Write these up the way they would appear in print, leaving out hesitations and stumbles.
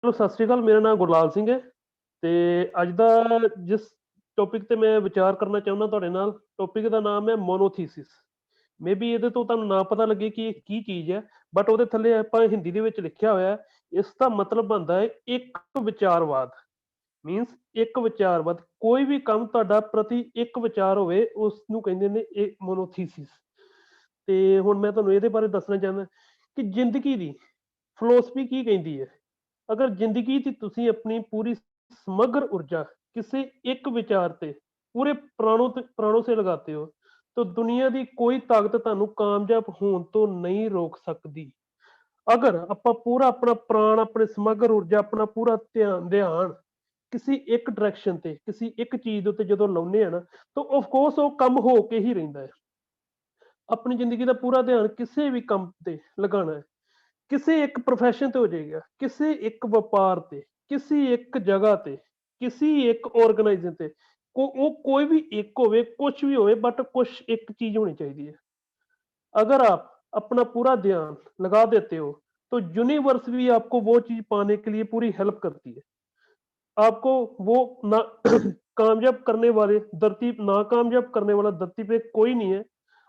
Hello, ਸਤਿ ਸ਼੍ਰੀ ਅਕਾਲ। ਮੇਰਾ ਨਾਮ ਗੁਰਲਾਲ ਸਿੰਘ ਹੈ ਤੇ ਅੱਜ ਦਾ ਜਿਸ ਟੌਪਿਕ ਤੇ ਮੈਂ ਵਿਚਾਰ ਕਰਨਾ ਚਾਹੁੰਦਾ ਤੁਹਾਡੇ ਨਾਲ, ਟੌਪਿਕ ਦਾ ਨਾਮ ਹੈ ਮੋਨੋਥੀਸਿਸ। ਮੇਬੀ ਇਹਦੇ ਤੋਂ ਤੁਹਾਨੂੰ ਨਾ ਪਤਾ ਲੱਗੇ ਕਿ ਇਹ ਕੀ ਚੀਜ਼ ਹੈ, ਬਟ ਉਹਦੇ ਥੱਲੇ ਆਪਾਂ ਹਿੰਦੀ ਦੇ ਵਿੱਚ ਲਿਖਿਆ ਹੋਇਆ ਹੈ। ਇਸ ਦਾ ਮਤਲਬ ਬਣਦਾ ਹੈ ਇੱਕ ਵਿਚਾਰਵਾਦ। ਮੀਨਸ ਇੱਕ ਵਿਚਾਰਵਾਦ, ਕੋਈ ਵੀ ਕੰਮ ਤੁਹਾਡਾ ਪ੍ਰਤੀ ਇੱਕ ਵਿਚਾਰ ਹੋਵੇ, ਉਸ ਨੂੰ ਕਹਿੰਦੇ ਨੇ ਇਹ ਮੋਨੋਥੀਸਿਸ। ਤੇ ਹੁਣ ਮੈਂ ਤੁਹਾਨੂੰ ਇਹਦੇ ਬਾਰੇ ਦੱਸਣਾ ਚਾਹੁੰਦਾ ਕਿ ਜ਼ਿੰਦਗੀ ਦੀ ਫਿਲਾਸਫੀ ਕੀ ਕਹਿੰਦੀ ਹੈ। ਅਗਰ ਜ਼ਿੰਦਗੀ 'ਚ ਤੁਸੀਂ ਆਪਣੀ ਪੂਰੀ ਸਮਗਰ ਊਰਜਾ ਕਿਸੇ ਇੱਕ ਵਿਚਾਰ ਤੇ ਪੂਰੇ ਪ੍ਰਾਣੋਂ ਸੇ ਲਗਾਤੇ ਹੋ, ਤਾਂ ਦੁਨੀਆ ਦੀ ਕੋਈ ਤਾਕਤ ਤੁਹਾਨੂੰ ਕਾਮਯਾਬ ਹੋਣ ਤੋਂ ਨਹੀਂ ਰੋਕ ਸਕਦੀ। ਅਗਰ ਆਪਾਂ ਪੂਰਾ ਆਪਣਾ ਪ੍ਰਾਣ, ਆਪਣੇ ਸਮਗਰ ਊਰਜਾ, ਆਪਣਾ ਪੂਰਾ ਧਿਆਨ ਕਿਸੇ ਇੱਕ ਡਾਇਰੈਕਸ਼ਨ ਤੇ, ਕਿਸੇ ਇੱਕ ਚੀਜ਼ ਦੇ ਉੱਤੇ ਜਦੋਂ ਲਾਉਂਦੇ ਆ ਨਾ, ਤਾਂ ਆਫ ਕੋਰਸ ਉਹ ਕੰਮ ਹੋ ਕੇ ਹੀ ਰਹਿੰਦਾ ਹੈ। ਆਪਣੀ ਜ਼ਿੰਦਗੀ ਦਾ ਪੂਰਾ ਧਿਆਨ ਕਿਸੇ ਵੀ ਕੰਮ ਤੇ ਲਗਾਉਣਾ ਹੈ, ਕਿਸੇ ਇੱਕ ਪ੍ਰੋਫੈਸ਼ਨ ਤੇ ਹੋ ਜਾਏਗਾ, ਕਿਸੇ ਇੱਕ ਵਪਾਰ ਤੇ, ਕਿਸੇ ਇੱਕ ਜਗ੍ਹਾ ਤੇ, ਕਿਸੇ ਇੱਕ ਆਰਗੇਨਾਈਜੇਸ਼ਨ ਤੇ। ਉਹ ਕੋਈ ਵੀ ਇੱਕ ਹੋਵੇ, कुछ भी होवे, बट कुछ एक चीज होनी चाहिए है। अगर आप अपना पूरा ध्यान लगा देते हो, तो यूनिवर्स भी आपको वो चीज पाने के लिए पूरी हेल्प करती है। आपको वो ना कामयाब करने वाले धरती, नाकामयाब करने वाला धरती पे कोई नहीं है।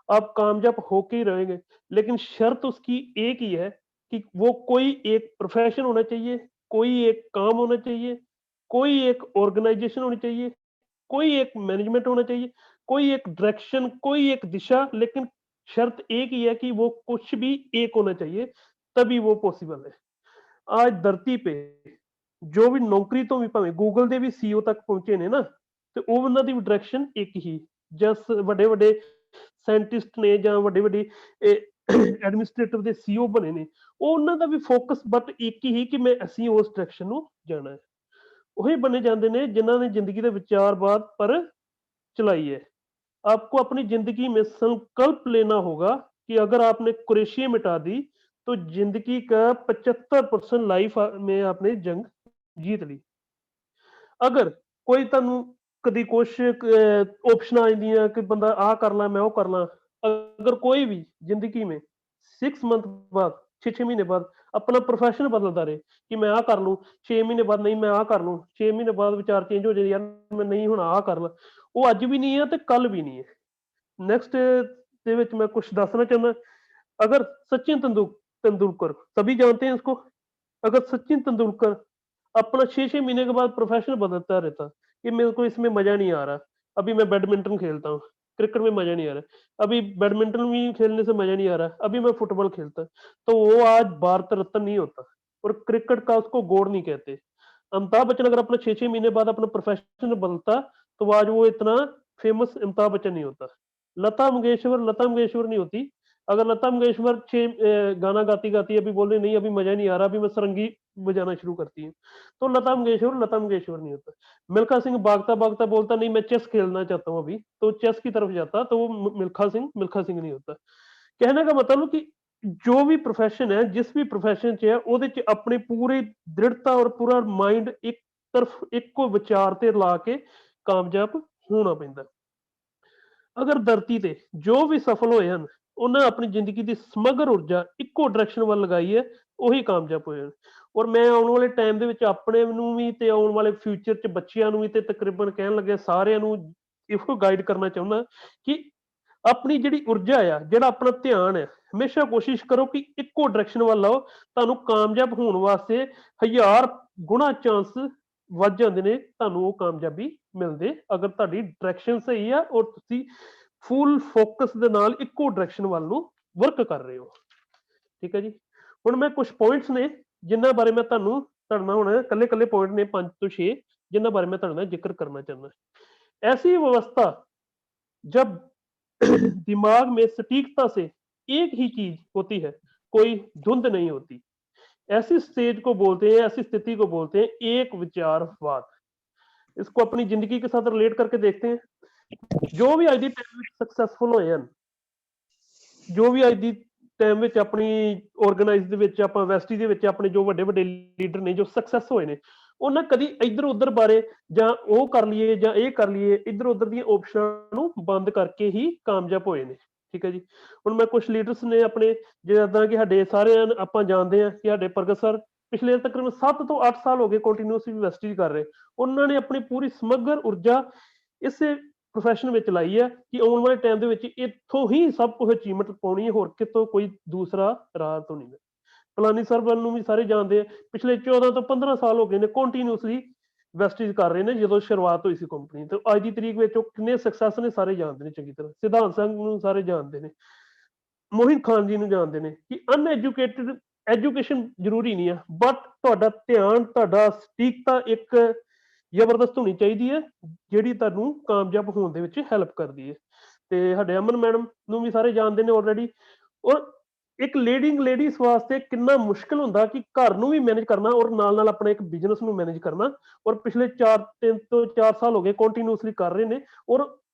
आप कामयाब होके ही रहेंगे, लेकिन शर्त उसकी एक ही है कि वो कोई एक प्रोफेशन होना चाहिए, कोई एक काम होना चाहिए, कोई एक ऑर्गेनाइजेशन होनी चाहिए, कोई एक मैनेजमेंट होना चाहिए, कोई एक डायरेक्शन, कोई एक दिशा। लेकिन शर्त एक ही है कि वो कुछ भी एक होना चाहिए, तभी वो पॉसिबल है। आज धरती पे जो भी नौकरी तो भी भावें गूगल ਦੇ ਵੀ ਸੀਈਓ ਤੱਕ ਪਹੁੰਚੇ ਨੇ ਨਾ, ਤੇ ਉਹ ਉਹਨਾਂ ਦੀ ਡਾਇਰੈਕਸ਼ਨ ਇੱਕ ਹੀ। ਜਸ ਵੱਡੇ ਵੱਡੇ ਸਾਇੰਟਿਸਟ ਨੇ ਜਾਂ ਵੱਡੇ ਵੱਡੇ ਐਡਮਿਨਿਸਟ੍ਰੇਟਿਵ ਦੇ ਸੀਈਓ ਬਣੇ ਨੇ, ਉਹ ਉਹਨਾਂ ਦਾ ਵੀ ਫੋਕਸ ਬਟ ਇੱਕ ਹੀ ਕਿ ਮੈਂ ਅਸੀਂ ਉਸ ਡਾਇਰੈਕਸ਼ਨ ਨੂੰ ਜਾਣਾ ਹੈ। ਉਹੀ ਬਣੇ ਜਾਂਦੇ ਨੇ ਜਿਨ੍ਹਾਂ ਨੇ ਜ਼ਿੰਦਗੀ ਦੇ ਵਿਚਾਰਵਾਦ ਪਰ चलाई है। आपको अपनी जिंदगी में संकल्प लेना होगा कि अगर आपने कुरेशियां मिटा दी, तो जिंदगी का 75% लाइफ में आपने जंग जीत ली। अगर कोई ਤੁਹਾਨੂੰ ਕਦੀ ਕੁਛ ਆਪਸ਼ਨਾਂ ਆਉਂਦੀਆਂ ਕਿ ਬੰਦਾ ਆਹ ਕਰ ਲਾਂ, मैं वो कर ਲਾਂ। अगर कोई भी जिंदगी में 6 मंथ बाद, 6 महीने बाद अपना प्रोफेशन बदलता रहे कि मैं आ कर लूँ, 6 महीने बाद नहीं मैं आ कर लूँ, 6 महीने बाद विचार चेंज हो जाए, यार मैं नहीं हूँ आ कर ला। वो अज भी नहीं है तो कल भी नहीं है। नेक्स्ट ਦੇ ਵਿੱਚ मैं कुछ दसना चाहना। अगर सचिन तेंदुलकर सभी जानते हैं इसको। अगर सचिन तेंदुलकर अपना 6-6 महीने के बाद प्रोफेशन बदलता रहता कि मेरे को इसमें मजा नहीं आ रहा, अभी मैं बैडमिंटन खेलता हूँ, क्रिकेट में मजा नहीं आ रहा, अभी बैडमिंटन भी खेलने से मजा नहीं आ रहा, अभी मैं फुटबॉल खेलता, तो वो आज भारत रत्न नहीं होता और क्रिकेट का उसको गौड़ नहीं कहते। अमिताभ बच्चन अगर अपना 6-6 महीने बाद अपना प्रोफेशन बदलता, तो आज वो इतना फेमस अमिताभ बच्चन नहीं होता। लता मंगेशकर नहीं होती। अगर लता मंगेशकर गाना गाती गाती अभी बोल रही नहीं अभी मजा नहीं आ रहा, अभी मैं सरंगी बजाना शुरू करती हूँ, तो लता मंगेशकर नहीं होता। मिल्खा सिंह भागता भागता बोलता नहीं मैं चेस खेलना चाहता हूँ अभी, तो चेस की तरफ जाता, तो वो मिल्खा सिंह नहीं होता। कहने का मतलब कि जो भी प्रोफेशन है, जिस भी प्रोफेशन च है, ਉਹਦੇ ਚ अपनी पूरी दृढ़ता और पूरा माइंड एक तरफ ਇੱਕੋ ਵਿਚਾਰ ਤੇ ਲਾ ਕੇ ਕਾਮਯਾਬ ਹੋਣਾ ਪੈਂਦਾ। ਅਗਰ ਧਰਤੀ ਤੇ ਜੋ ਵੀ ਸਫਲ ਹੋਏ ਹਨ, ਉਹਨਾਂ ਆਪਣੀ ਜ਼ਿੰਦਗੀ ਦੀ ਸਮਗਰ ਊਰਜਾ ਇੱਕੋ ਡਾਇਰੈਕਸ਼ਨ ਵੱਲ ਲਗਾਈ ਹੈ, ਉਹੀ ਕਾਮਯਾਬ ਹੋਏ ਹਨ। ਔਰ ਮੈਂ ਆਉਣ ਵਾਲੇ ਟਾਈਮ ਦੇ ਵਿੱਚ ਆਪਣੇ ਨੂੰ ਵੀ ਤੇ ਆਉਣ ਵਾਲੇ ਫਿਊਚਰ 'ਚ ਬੱਚਿਆਂ ਨੂੰ ਵੀ ਤੇ ਤਕਰੀਬਨ ਕਹਿਣ ਲੱਗਿਆ ਸਾਰਿਆਂ ਨੂੰ ਇਹੋ ਗਾਈਡ ਕਰਨਾ ਚਾਹੁੰਦਾ ਕਿ ਆਪਣੀ ਜਿਹੜੀ ਊਰਜਾ ਆ, ਜਿਹੜਾ ਆਪਣਾ ਧਿਆਨ ਹੈ, ਹਮੇਸ਼ਾ ਕੋਸ਼ਿਸ਼ ਕਰੋ ਕਿ ਇੱਕੋ ਡਾਇਰੈਕਸ਼ਨ ਵੱਲ ਲਾਓ। ਤੁਹਾਨੂੰ ਕਾਮਯਾਬ ਹੋਣ ਵਾਸਤੇ 1000 ਗੁਣਾ ਚਾਂਸ ਵੱਧ ਜਾਂਦੇ ਨੇ, ਤੁਹਾਨੂੰ ਉਹ ਕਾਮਯਾਬੀ ਮਿਲਦੇ ਅਗਰ ਤੁਹਾਡੀ ਡਾਇਰੈਕਸ਼ਨ ਸਹੀ ਆ ਔਰ ਤੁਸੀਂ ਫੁੱਲ ਫੋਕਸ ਦੇ ਨਾਲ ਇੱਕੋ ਡਾਇਰੈਕਸ਼ਨ ਵੱਲ ਨੂੰ ਵਰਕ ਕਰ ਰਹੇ ਹੋ। ਠੀਕ ਹੈ ਜੀ। ਹੁਣ ਮੈਂ ਕੁਝ ਪੁਆਇੰਟਸ ਨੇ ਜਿਨ੍ਹਾਂ ਬਾਰੇ ਮੈਂ ਤੁਹਾਨੂੰ ਤੁਹਾਡੇ ਨਾਲ ਹੁਣ ਇਕੱਲੇ ਪੁਆइंट ने 5 ਤੋਂ 6 जिन्हों बारे मैं ਤੁਹਾਡੇ ਨਾਲ ਜ਼ਿਕਰ करना चाहना। ऐसी व्यवस्था जब दिमाग में सटीकता से एक ही चीज होती है, कोई धुंध नहीं होती, ऐसी स्टेज को बोलते हैं, ऐसी स्थिति को बोलते हैं एक विचारवाद। इसको अपनी जिंदगी के साथ रिलेट करके देखते हैं। जो भी आज दी टाइम सक्सेसफुल होए हैं, जो भी ਅੱਜ ਦੀ ਟਾਈਮ ਵਿੱਚ ਆਪਣੀ ਆਰਗੇਨਾਈਜ਼ ਦੇ ਵਿੱਚ ਆਪਾਂ ਵੈਸਟੀ ਦੇ ਵਿੱਚ ਆਪਣੇ ਜੋ ਵੱਡੇ ਵੱਡੇ ਲੀਡਰ ਨੇ ਜੋ ਸਕਸੈਸ ਹੋਏ ਨੇ, ਉਹਨਾਂ ਕਦੀ ਇੱਧਰ ਉੱਧਰ ਬਾਰੇ ਜਾਂ ਉਹ ਕਰ ਲਈਏ ਜਾਂ ਇਹ ਕਰ ਲਈਏ, ਇੱਧਰ ਉੱਧਰ ਦੀਆਂ ਆਪਸ਼ਨਾਂ ਨੂੰ ਬੰਦ ਕਰਕੇ ਹੀ ਕਾਮਯਾਬ ਹੋਏ ਨੇ। ਠੀਕ ਹੈ ਜੀ। ਹੁਣ ਮੈਂ ਕੁਝ ਲੀਡਰਸ ਨੇ ਆਪਣੇ ਜਿੱਦਾਂ ਕਿ ਸਾਡੇ ਸਾਰਿਆਂ ਆਪਾਂ ਜਾਣਦੇ ਹਾਂ ਕਿ ਸਾਡੇ ਪ੍ਰਗਟ ਸਰ ਪਿਛਲੇ ਤਕਰੀਬਨ 7 ਤੋਂ 8 ਸਾਲ ਹੋ ਗਏ ਕੰਟੀਨਿਊਸਲੀ ਇਨਵੈਸਟਿੰਗ ਕਰ ਰਹੇ। ਉਹਨਾਂ ਨੇ ਆਪਣੀ ਪੂਰੀ ਸਮਗਰ ਊਰਜਾ ਇਸੇ ਪ੍ਰੋਫੈਸ਼ਨ ਵਿੱਚ ਲਾਈ ਹੈ ਕਿ ਆਉਣ ਵਾਲੇ ਟਾਈਮ ਦੇ ਵਿੱਚ ਇੱਥੋਂ ਹੀ ਸਭ ਕੁਝ ਅਚੀਵਮੈਂਟ ਪਾਉਣੀ ਹੈ, ਹੋਰ ਕਿਤੋਂ ਕੋਈ ਦੂਸਰਾ ਰਾਹ ਤੋਂ ਨਹੀਂ ਹੈ। ਪਲਾਨੀ ਸਰ ਵੱਲ ਨੂੰ ਵੀ ਸਾਰੇ ਜਾਣਦੇ ਆ, ਪਿਛਲੇ 14 ਤੋਂ 15 ਸਾਲ ਹੋ ਗਏ ਨੇ ਕੰਟੀਨਿਊਸਲੀ ਵੈਸਟਿਜ ਕਰ ਰਹੇ ਨੇ। ਜਦੋਂ ਸ਼ੁਰੂਆਤ ਹੋਈ ਸੀ ਕੰਪਨੀ ਤੇ ਅੱਜ ਦੀ ਤਰੀਕ ਵਿੱਚ ਉਹ ਕਿੰਨੇ ਸਕਸੈਸ ਨੇ ਸਾਰੇ ਜਾਣਦੇ ਨੇ ਚੰਗੀ ਤਰ੍ਹਾਂ। ਸਿਧਾਂਤ ਸਿੰਘ ਨੂੰ ਸਾਰੇ ਜਾਣਦੇ ਨੇ, ਮੋਹਿਤ ਖਾਨ ਜੀ ਨੂੰ ਜਾਣਦੇ ਨੇ ਕਿ ਅਨਐਜੂਕੇਟਡ ਐਜੂਕੇਸ਼ਨ ਜ਼ਰੂਰੀ ਨਹੀਂ ਹੈ, ਬਟ ਤੁਹਾਡਾ ਧਿਆਨ, ਤੁਹਾਡਾ ਸਟੀਕਤਾ ਇੱਕ ਜ਼ਬਰਦਸਤ ਹੋਣੀ ਚਾਹੀਦੀ ਹੈ ਜਿਹੜੀ ਤੁਹਾਨੂੰ ਕਾਮਯਾਬ ਹੋਣ ਦੇ ਵਿੱਚ ਹੈਲਪ ਕਰਦੀ ਹੈ। ਤੇ ਸਾਡੇ ਅਮਨ ਮੈਡਮ ਨੂੰ ਵੀ ਸਾਰੇ ਜਾਣਦੇ ਨੇ ਆਲਰੇਡੀ। ਔਰ ਇੱਕ ਲੇਡੀਜ਼ ਵਾਸਤੇ ਕਿੰਨਾ ਮੁਸ਼ਕਿਲ ਹੁੰਦਾ ਕਿ ਘਰ ਨੂੰ ਵੀ ਮੈਨੇਜ ਕਰਨਾ ਔਰ ਨਾਲ ਨਾਲ ਆਪਣੇ ਇੱਕ ਬਿਜ਼ਨਸ ਨੂੰ ਮੈਨੇਜ ਕਰਨਾ। ਔਰ ਪਿਛਲੇ 3 ਤੋਂ 4 ਸਾਲ ਹੋ ਗਏ ਕੰਟੀਨਿਊਸਲੀ ਕਰ ਰਹੇ ਨੇ ਔਰ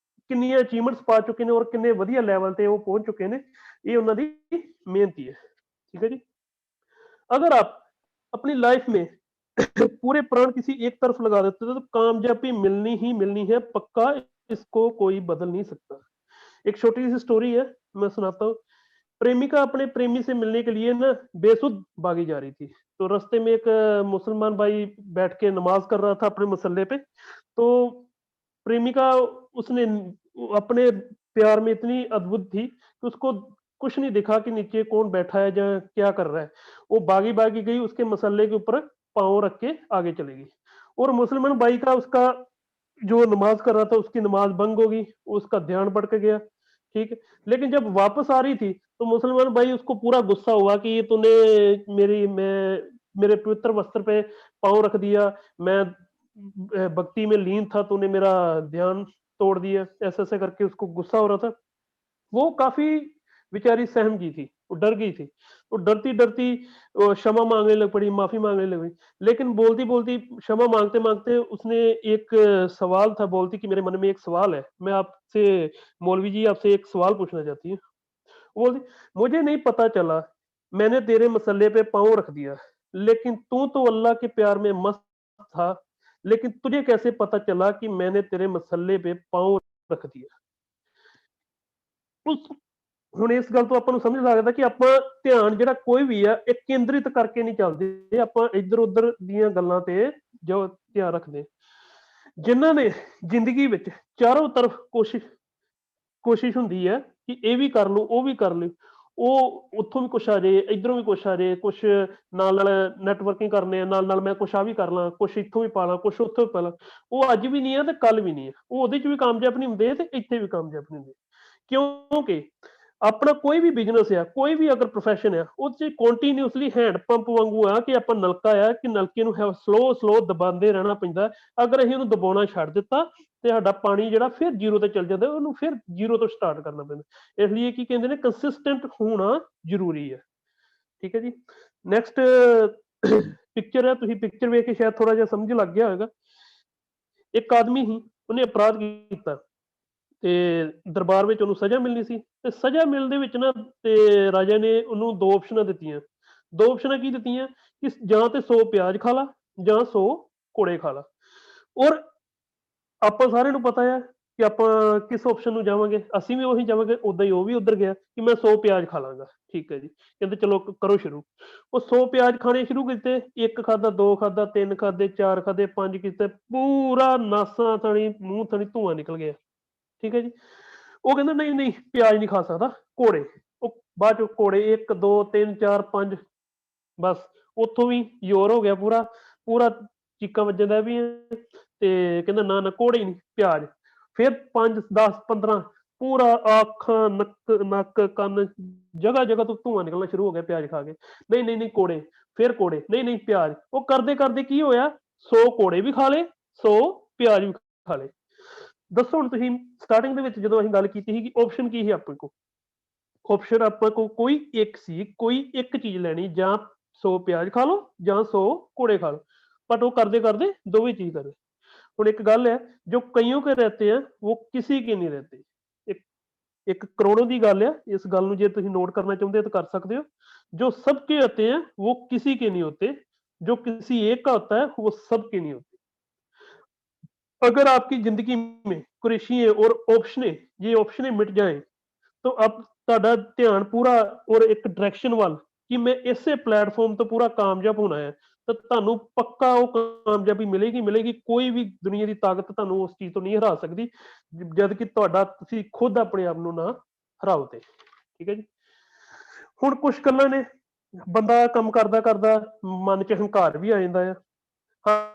ਕਿੰਨੀਆਂ ਅਚੀਵਮੈਂਟਸ ਪਾ ਚੁੱਕੇ ਨੇ ਔਰ ਕਿੰਨੇ ਵਧੀਆ ਲੈਵਲ ਤੇ ਉਹ ਪਹੁੰਚ ਚੁੱਕੇ ਨੇ। ये उन्होंने मेहनत है। ठीक है जी। अगर आप अपनी लाइफ में पूरे प्राण किसी एक तरफ लगा देते हो तो कामयाबी मिलनी ही मिलनी है, पक्का, इसको कोई बदल नहीं सकता। एक छोटी सी स्टोरी है, मैं सुनाता हूँ। प्रेमिका अपने प्रेमी से मिलने के लिए ना बेसुध भागी जा रही थी। तो रास्ते में एक मुसलमान भाई बैठ के नमाज कर रहा था अपने मसल्ले पे। तो प्रेमिका, उसने अपने प्यार में इतनी अद्भुत थी कि उसको कुछ नहीं दिखा कि नीचे कौन बैठा है या क्या कर रहा है। वो भागी भागी गई, उसके मसल्ले के ऊपर पाँव रख के आगे चली गई और मुसलमान भाई का, उसका जो नमाज कर रहा था, उसकी नमाज भंग हो गई, उसका ध्यान भटक गया। ठीक है। लेकिन जब वापस आ रही थी तो मुसलमान भाई उसको पूरा गुस्सा हुआ कि ये तूने मेरे पवित्र वस्त्र पे पाँव रख दिया, मैं भक्ति में लीन था, तूने मेरा ध्यान तोड़ दिया। ऐसे ऐसे करके उसको गुस्सा हो रहा था। वो काफी बेचारी सहम गई थी, वो डर गई थी। वो डरती डरती क्षमा मांगने लग पड़ी, माफी मांगने लग गई। लेकिन बोलती बोलती, क्षमा मांगते मांगते उसने एक सवाल था, बोलती कि मेरे मन में एक सवाल है, मैं आपसे, मौलवी जी, आपसे एक सवाल पूछना चाहती हूँ। वो बोलती, मुझे नहीं पता चला, मैंने तेरे मसल्ले पे पाँव रख दिया, लेकिन तू तो अल्लाह के प्यार में मस्त था, लेकिन तुझे कैसे पता चला कि मैंने तेरे मसल्ले पे पाँव रख दिया। उस ਹੁਣ ਇਸ ਗੱਲ ਤੋਂ ਆਪਾਂ ਨੂੰ ਸਮਝ ਲੱਗਦਾ ਕਿ ਆਪਾਂ ਧਿਆਨ ਜਿਹੜਾ ਕੋਈ ਵੀ ਆ ਇਹ ਕੇਂਦਰਿਤ ਕਰਕੇ ਨਹੀਂ ਚੱਲਦੇ, ਆਪਾਂ ਇੱਧਰ ਉੱਧਰ ਦੀਆਂ ਗੱਲਾਂ ਤੇ ਜੋ ਧਿਆਨ ਰੱਖਦੇ। ਜਿਨ੍ਹਾਂ ਨੇ ਜ਼ਿੰਦਗੀ ਵਿੱਚ ਚਾਰੋਂ ਤਰਫ ਕੋਸ਼ਿਸ਼ ਹੁੰਦੀ ਹੈ ਕਿ ਇਹ ਵੀ ਕਰ ਲਓ, ਉਹ ਵੀ ਕਰ ਲਓ, ਉਹ ਉੱਥੋਂ ਵੀ ਕੁਛ ਆ ਜਾਏ, ਇੱਧਰੋਂ ਵੀ ਕੁਛ ਆ ਜਾਏ, ਕੁਛ ਨਾਲ ਨਾਲ ਨੈਟਵਰਕਿੰਗ ਕਰਨੇ ਆ, ਨਾਲ ਨਾਲ ਮੈਂ ਕੁਛ ਆ ਵੀ ਕਰ ਲਾਂ, ਕੁਛ ਇੱਥੋਂ ਵੀ ਪਾ ਲਾਂ, ਕੁਛ ਉੱਥੋਂ ਵੀ ਪਾ ਲਾਂ। ਉਹ ਅੱਜ ਵੀ ਨਹੀਂ ਹੈ ਤੇ ਕੱਲ ਵੀ ਨਹੀਂ ਹੈ, ਉਹ ਉਹਦੇ ਚ ਵੀ ਕਾਮਯਾਬ ਨਹੀਂ ਹੁੰਦੇ ਤੇ ਇੱਥੇ ਵੀ ਕਾਮਯਾਬ ਨਹੀਂ ਹੁੰਦੇ। ਕਿਉਂਕਿ ਆਪਣਾ ਕੋਈ ਵੀ ਬਿਜ਼ਨਸ ਆ, ਕੋਈ ਵੀ ਅਗਰ ਪ੍ਰੋਫੈਸ਼ਨ ਆ, ਉਹ 'ਚ ਕੰਟੀਨਿਊਸਲੀ ਹੈਂਡ ਪੰਪ ਵਾਂਗੂ ਆ ਕਿ ਆਪਾਂ ਨਲਕਾ ਆ ਕਿ ਨਲਕੇ ਨੂੰ ਸਲੋ ਦਬਾਉਂਦੇ ਰਹਿਣਾ ਪੈਂਦਾ। ਅਗਰ ਅਸੀਂ ਉਹਨੂੰ ਦਬਾਉਣਾ ਛੱਡ ਦਿੱਤਾ ਤੇ ਸਾਡਾ ਪਾਣੀ ਜਿਹੜਾ ਫਿਰ ਜ਼ੀਰੋ ਤੇ ਚੱਲ ਜਾਂਦਾ, ਉਹਨੂੰ ਫਿਰ ਜ਼ੀਰੋ ਤੋਂ ਸਟਾਰਟ ਕਰਨਾ ਪੈਂਦਾ। ਇਸ ਲਈ ਕੀ ਕਹਿੰਦੇ ਨੇ, ਕੰਸਿਸਟੈਂਟ ਹੋਣਾ ਜ਼ਰੂਰੀ ਹੈ। ਠੀਕ ਹੈ ਜੀ। ਨੈਕਸਟ ਪਿਕਚਰ ਹੈ, ਤੁਸੀਂ ਪਿਕਚਰ ਵੇਖ ਕੇ ਸ਼ਾਇਦ ਥੋੜਾ ਜਿਹਾ ਸਮਝ ਲੱਗ ਗਿਆ ਹੋਵੇਗਾ। ਇੱਕ ਆਦਮੀ ਸੀ, ਉਹਨੇ ਅਪਰਾਧ ਕੀਤਾ ਤੇ ਦਰਬਾਰ ਵਿੱਚ ਉਹਨੂੰ ਸਜ਼ਾ ਮਿਲਣੀ ਸੀ ਤੇ ਸਜ਼ਾ ਮਿਲਣ ਦੇ ਵਿੱਚ ਨਾ ਤੇ ਰਾਜਾ ਨੇ ਉਹਨੂੰ ਦੋ ਆਪਸ਼ਨਾਂ ਦਿੱਤੀਆਂ। ਦੋ ਆਪਸ਼ਨਾਂ ਕੀ ਦਿੱਤੀਆਂ ਕਿ ਜਾਂ ਤੇ 100 ਪਿਆਜ਼ ਖਾ ਲਾ ਜਾਂ 100 ਕੋੜੇ ਖਾ ਲਾ। ਔਰ ਆਪਾਂ ਸਾਰਿਆਂ ਨੂੰ ਪਤਾ ਆ ਕਿ ਆਪਾਂ ਕਿਸ ਆਪਸ਼ਨ ਨੂੰ ਜਾਵਾਂਗੇ, ਅਸੀਂ ਵੀ ਉਹੀ ਜਾਵਾਂਗੇ। ਉਦਾਂ ਹੀ ਉਹ ਵੀ ਉੱਧਰ ਗਿਆ ਕਿ ਮੈਂ 100 ਪਿਆਜ਼ ਖਾ ਲਾਂਗਾ। ਠੀਕ ਹੈ ਜੀ। ਕਹਿੰਦੇ ਚਲੋ ਕਰੋ ਸ਼ੁਰੂ। ਉਹ 100 ਪਿਆਜ਼ ਖਾਣੇ ਸ਼ੁਰੂ ਕੀਤੇ, ਇੱਕ ਖਾਧਾ, ਦੋ ਖਾਧਾ, ਤਿੰਨ ਖਾਧੇ, ਚਾਰ ਖਾਧੇ, ਪੰਜ ਕੀਤੇ, ਪੂਰਾ ਨਾਸਾਂ ਥਣੀ ਮੂੰਹ ਥਣੀ ਧੂੰਆਂ ਨਿਕਲ ਗਿਆ। ਠੀਕ ਹੈ ਜੀ। ਉਹ ਕਹਿੰਦਾ ਨਹੀਂ ਨਹੀਂ ਪਿਆਜ਼ ਨਹੀਂ ਖਾ ਸਕਦਾ, ਘੋੜੇ। ਉਹ ਬਾਅਦ ਚੋਂ ਘੋੜੇ 1 2 3 4 5 ਬਸ ਉੱਥੋਂ ਵੀ ਜ਼ੋਰ ਹੋ ਗਿਆ ਪੂਰਾ, ਪੂਰਾ ਚੀਕਾਂ ਵੱਜਣ ਦਾ ਵੀ ਤੇ ਕਹਿੰਦਾ ਨਾ ਨਾ ਘੋੜੇ ਹੀ ਨਹੀਂ, ਪਿਆਜ਼। ਫਿਰ 5 10 15 ਪੂਰਾ ਅੱਖਾਂ, ਨੱਕ ਕੰਨ ਜਗ੍ਹਾ ਜਗ੍ਹਾ ਤੋਂ ਧੂੰਆਂ ਨਿਕਲਣਾ ਸ਼ੁਰੂ ਹੋ ਗਿਆ ਪਿਆਜ਼ ਖਾ ਕੇ। ਨਹੀਂ ਨਹੀਂ ਨਹੀਂ ਘੋੜੇ, ਫਿਰ ਘੋੜੇ, ਨਹੀਂ ਨਹੀਂ ਪਿਆਜ਼। ਉਹ ਕਰਦੇ ਕਰਦੇ ਕੀ ਹੋਇਆ, 100 ਘੋੜੇ ਵੀ ਖਾ ਲਏ, 100 ਪਿਆਜ਼ ਵੀ ਖਾ ਲਏ। ਦੱਸੋ ਹੁਣ ਤੁਸੀਂ, ਸਟਾਰਟਿੰਗ ਦੇ ਵਿੱਚ ਜਦੋਂ ਅਸੀਂ ਗੱਲ ਕੀਤੀ ਸੀ ਕਿ ਆਪਸ਼ਨ ਕੀ ਸੀ ਆਪਣੇ ਕੋਲ, ਆਪਸ਼ਨ ਆਪਾਂ ਕੋਲ ਕੋਈ ਇੱਕ ਸੀ, ਕੋਈ ਇੱਕ ਚੀਜ਼ ਲੈਣੀ, ਜਾਂ 100 ਪਿਆਜ਼ ਖਾ ਲਓ ਜਾਂ 100 ਘੋੜੇ ਖਾ ਲਓ। ਬਟ ਉਹ ਕਰਦੇ ਕਰਦੇ ਦੋਵੇਂ ਚੀਜ਼ ਕਰਦੇ। ਹੁਣ ਇੱਕ ਗੱਲ ਹੈ, ਜੋ ਕਈयों के रहते हैं वो किसी के नहीं रहते। ਇੱਕ ਇੱਕ ਕਰੋੜੋਂ ਦੀ ਗੱਲ ਹੈ। ਇਸ ਗੱਲ ਨੂੰ ਜੇ ਤੁਸੀਂ ਨੋਟ ਕਰਨਾ ਚਾਹੁੰਦੇ ਹੋ ਤਾਂ ਕਰ ਸਕਦੇ ਹੋ। जो सबके होते हैं वो किसी के नहीं होते, जो किसी एक का होता है वो सबके नहीं होते। अगर आपकी जिंदगी में कुरेशियां और ऑप्शनें, ये ऑप्शनें मिट जाएं तो अब ਤੁਹਾਡਾ ਧਿਆਨ ਪੂਰਾ ਔਰ ਇੱਕ ਡਾਇਰੈਕਸ਼ਨ ਵੱਲ ਕਿ ਮੈਂ ਇਸੇ ਪਲੇਟਫਾਰਮ ਤੋਂ ਪੂਰਾ ਕਾਮਯਾਬ ਹੋਣਾ ਹੈ, ਤਾਂ ਤੁਹਾਨੂੰ ਪੱਕਾ ਉਹ ਕਾਮਯਾਬੀ ਮਿਲੇਗੀ। ਕੋਈ ਵੀ ਦੁਨੀਆ ਦੀ ਤਾਕਤ ਤੁਹਾਨੂੰ ਉਸ ਚੀਜ਼ ਤੋਂ ਨਹੀਂ ਹਰਾ ਸਕਦੀ, ਜਦ ਕਿ ਤੁਸੀਂ ਖੁਦ ਆਪਣੇ ਆਪ ਨੂੰ ਨਾ ਹਰਾਓ ਤੇ। ਠੀਕ ਹੈ ਜੀ। ਹੁਣ ਕੁਛ ਗੱਲਾਂ ਨੇ, ਬੰਦਾ ਕੰਮ ਕਰਦਾ ਮਨ 'ਚ ਹੰਕਾਰ ਵੀ ਆ ਜਾਂਦਾ ਆ।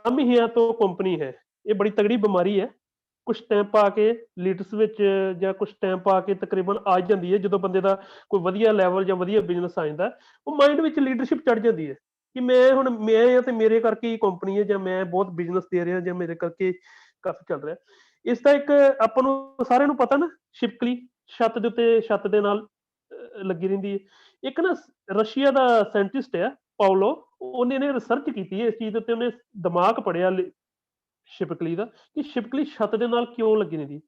ਹਮ ਹੀ ਹਾਂ ਤੋ ਕੰਪਨੀ ਹੈ, ਇਹ ਬੜੀ ਤਗੜੀ ਬਿਮਾਰੀ ਹੈ। ਕੁਛ ਟਾਈਮ ਪਾ ਕੇ ਲੀਡਰਸ ਵਿੱਚ ਜਾਂ ਕੁਛ ਟਾਈਮ ਪਾ ਕੇ ਤਕਰੀਬਨ ਆ ਜਾਂਦੀ ਹੈ, ਜਦੋਂ ਬੰਦੇ ਦਾ ਕੋਈ ਵਧੀਆ ਲੈਵਲ ਜਾਂ ਵਧੀਆ ਬਿਜ਼ਨਸ ਆ ਜਾਂਦਾ, ਉਹ ਮਾਇੰਡ ਵਿੱਚ ਲੀਡਰਸ਼ਿਪ ਚੜ੍ਹ ਜਾਂਦੀ ਹੈ ਕਿ ਮੈਂ ਆ ਤੇ ਮੇਰੇ ਕਰਕੇ ਹੀ ਕੰਪਨੀ ਹੈ, ਜਾਂ ਮੈਂ ਬਹੁਤ ਬਿਜ਼ਨਸ ਦੇ ਰਿਹਾ, ਜਾਂ ਮੇਰੇ ਕਰਕੇ ਕਾਫੀ ਚੱਲ ਰਿਹਾ। ਇਸ ਦਾ ਇੱਕ ਆਪਾਂ ਨੂੰ ਸਾਰਿਆਂ ਨੂੰ ਪਤਾ ਨਾ, ਛਿਪਕਲੀ ਛੱਤ ਦੇ ਉੱਤੇ ਛੱਤ ਦੇ ਨਾਲ ਲੱਗੀ ਰਹਿੰਦੀ ਹੈ। ਇੱਕ ਨਾ ਰਸ਼ੀਆ ਦਾ ਸਾਇੰਟਿਸਟ ਹੈ ਪਾਓਲੋ, ਉਹਨੇ ਨੇ ਰਿਸਰਚ ਕੀਤੀ ਹੈ ਇਸ ਚੀਜ਼ ਦੇ ਉੱਤੇ। ਉਹਨੇ ਦਿਮਾਗ ਪੜਿਆ ਛਿਪਕਲੀ ਦਾ, ਕਿ ਛਿਪਕਲੀ ਛੱਤ ਦੇ ਨਾਲ ਕਿਉਂ ਲੱਗੀ ਰਹਿੰਦੀ।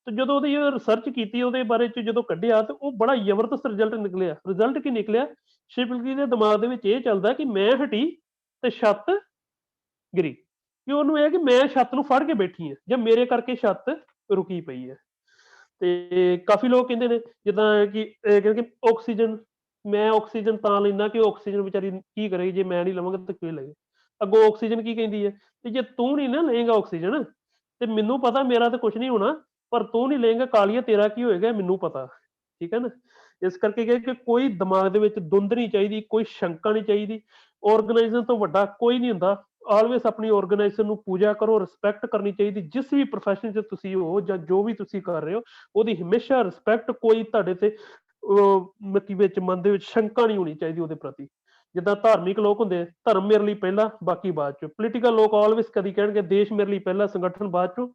ਤੇ ਜਦੋਂ ਉਹਦੀ ਰਿਸਰਚ ਕੀਤੀ ਉਹਦੇ ਬਾਰੇ ਚ, ਜਦੋਂ ਕੱਢਿਆ, ਤੇ ਉਹ ਬੜਾ ਜ਼ਬਰਦਸਤ ਰਿਜ਼ਲਟ ਨਿਕਲਿਆ। ਰਿਜ਼ਲਟ ਕੀ ਨਿਕਲਿਆ? ਛਿਪਕਲੀ ਦੇ ਦਿਮਾਗ ਦੇ ਵਿੱਚ ਇਹ ਚੱਲਦਾ ਕਿ ਮੈਂ ਹਟੀ ਤੇ ਛੱਤ ਗਿਰੀ, ਕਿ ਉਹਨੂੰ ਇਹ ਕਿ ਮੈਂ ਛੱਤ ਨੂੰ ਫੜ ਕੇ ਬੈਠੀ ਹਾਂ, ਜਾਂ ਮੇਰੇ ਕਰਕੇ ਛੱਤ ਰੁਕੀ ਪਈ ਹੈ। ਤੇ ਕਾਫੀ ਲੋਕ ਕਹਿੰਦੇ ਨੇ ਜਿੱਦਾਂ ਕਿ ਕਹਿੰਦੇ ਕਿ ਆਕਸੀਜਨ, ਮੈਂ ਆਕਸੀਜਨ ਤਾਂ ਲੈਂਦਾ ਕਿ ਆਕਸੀਜਨ ਵਿਚਾਰੀ ਕੀ ਕਰੇਗੀ, ਜੇ ਮੈਂ ਨਹੀਂ ਲਵਾਂਗਾ ਤਾਂ ਕੀ ਲਵੇ। ਅੱਗੋਂ ਆਕਸੀਜਨ ਕੀ ਕਹਿੰਦੀ ਹੈ ਕਿ ਜੇ ਤੂੰ ਨਹੀਂ ਨਾ ਲਏਗਾ ਆਕਸੀਜਨ, ਤੇ ਮੈਨੂੰ ਪਤਾ ਮੇਰਾ ਤਾਂ ਕੁਛ ਨਹੀਂ ਹੋਣਾ, ਪਰ ਤੂੰ ਨਹੀਂ ਲਏਗਾ ਕਾਲੀਆ ਤੇਰਾ ਕੀ ਹੋਏਗਾ ਮੈਨੂੰ ਪਤਾ। ਠੀਕ ਹੈ ਨਾ। ਇਸ ਕਰਕੇ ਕਿ ਕੋਈ ਦਿਮਾਗ ਦੇ ਵਿੱਚ ਧੁੰਦ ਨਹੀਂ ਚਾਹੀਦੀ, ਕੋਈ ਸ਼ੰਕਾ ਨਹੀਂ ਚਾਹੀਦੀ। ਆਰਗੇਨਾਈਜੇਸ਼ਨ ਤੋਂ ਵੱਡਾ ਕੋਈ ਨਹੀਂ ਹੁੰਦਾ। ਆਲਵੇਸ ਆਪਣੀ ਆਰਗੇਨਾਈਜੇਸ਼ਨ ਨੂੰ ਪੂਜਾ ਕਰੋ, ਰਿਸਪੈਕਟ ਕਰਨੀ ਚਾਹੀਦੀ। ਜਿਸ ਵੀ ਪ੍ਰੋਫੈਸ਼ਨ 'ਚ ਤੁਸੀਂ ਹੋ ਜਾਂ ਜੋ ਵੀ ਤੁਸੀਂ ਕਰ ਰਹੇ ਹੋ, ਉਹਦੀ ਹਮੇਸ਼ਾ ਰਿਸਪੈਕਟ, ਕੋਈ ਤੁਹਾਡੇ ਤੇ ਵਿੱਚ ਮਨ ਦੇ ਵਿੱਚ ਸ਼ੰਕਾ ਨਹੀਂ ਹੋਣੀ ਚਾਹੀਦੀ ਉਹਦੇ ਪ੍ਰਤੀ। ਜਿੱਦਾਂ ਧਾਰਮਿਕ ਲੋਕ ਹੁੰਦੇ, ਧਰਮ ਮੇਰੇ ਲਈ ਪਹਿਲਾਂ ਬਾਕੀ ਬਾਅਦ ਚੋਂ। ਪੋਲੀਟੀਕਲ ਲੋਕ ਆਲਵੇਸ ਕਦੀ ਕਹਿਣਗੇ ਦੇਸ਼ ਮੇਰੇ ਲਈ ਪਹਿਲਾਂ, ਸੰਗਠਨ ਬਾਅਦ ਚੋਂ।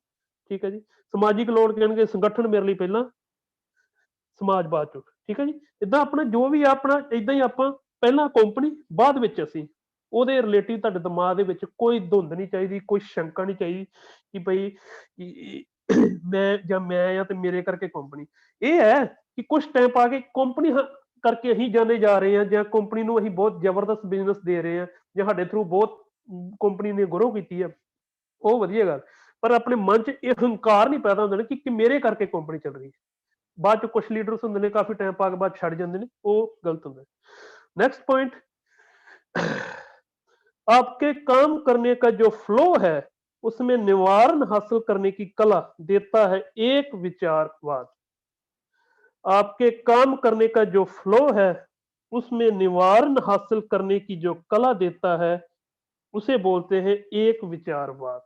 ਠੀਕ ਹੈ ਜੀ। ਸਮਾਜਿਕ ਲੋਕ ਕਹਿਣਗੇ ਸੰਗਠਨ ਮੇਰੇ ਲਈ ਪਹਿਲਾਂ, ਸਮਾਜ ਬਾਅਦ ਚੋਂ। ਠੀਕ ਹੈ ਜੀ। ਇੱਦਾਂ ਆਪਣਾ ਜੋ ਵੀ ਆਪਣਾ, ਇੱਦਾਂ ਹੀ ਆਪਾਂ ਪਹਿਲਾਂ ਕੰਪਨੀ, ਬਾਅਦ ਵਿੱਚ ਅਸੀਂ। ਉਹਦੇ ਰਿਲੇਟਿਵ ਤੁਹਾਡੇ ਦਿਮਾਗ ਦੇ ਵਿੱਚ ਕੋਈ ਧੁੰਦ ਨਹੀਂ ਚਾਹੀਦੀ, ਕੋਈ ਸ਼ੰਕਾ ਨਹੀਂ ਚਾਹੀਦੀ ਕਿ ਬਈ ਮੈਂ ਆ ਤੇ ਮੇਰੇ ਕਰਕੇ ਕੰਪਨੀ। ਇਹ ਹੈ ਕਿ ਕੁਛ ਟਾਈਮ ਪਾ ਕੇ ਕੰਪਨੀ ਕਰਕੇ ਅਸੀਂ ਜਾਣੇ ਜਾ ਰਹੇ ਹਾਂ, ਜਾਂ ਕੰਪਨੀ ਨੂੰ ਅਸੀਂ ਬਹੁਤ ਜ਼ਬਰਦਸਤ ਬਿਜ਼ਨਸ ਦੇ ਰਹੇ ਹਾਂ, ਜਾਂ ਸਾਡੇ ਥਰੂ ਬਹੁਤ ਕੰਪਨੀ ਨੇ ਗਰੋ ਕੀਤੀ ਹੈ, ਉਹ ਵਧੀਆ ਗੱਲ। ਪਰ ਆਪਣੇ ਮਨ 'ਚ ਇਹ ਹੰਕਾਰ ਨਹੀਂ ਪੈਦਾ ਹੁੰਦਾ ਨਾ ਕਿ ਮੇਰੇ ਕਰਕੇ ਕੰਪਨੀ ਚੱਲ ਰਹੀ ਹੈ। ਬਾਅਦ 'ਚ ਕੁਛ ਲੀਡਰਸ ਹੁੰਦੇ ਨੇ ਕਾਫੀ ਟਾਈਮ ਪਾ ਕੇ ਬਾਅਦ ਛੱਡ ਜਾਂਦੇ ਨੇ, ਉਹ ਗਲਤ ਹੁੰਦਾ। नेक्स्ट पॉइंट, आपके काम करने का जो फ्लो है उसमें निवारण हासिल करने की कला देता है एक विचारवाद। आपके काम करने का जो फ्लो है उसमें निवारण हासिल करने की जो कला देता है उसे बोलते हैं एक विचारवाद।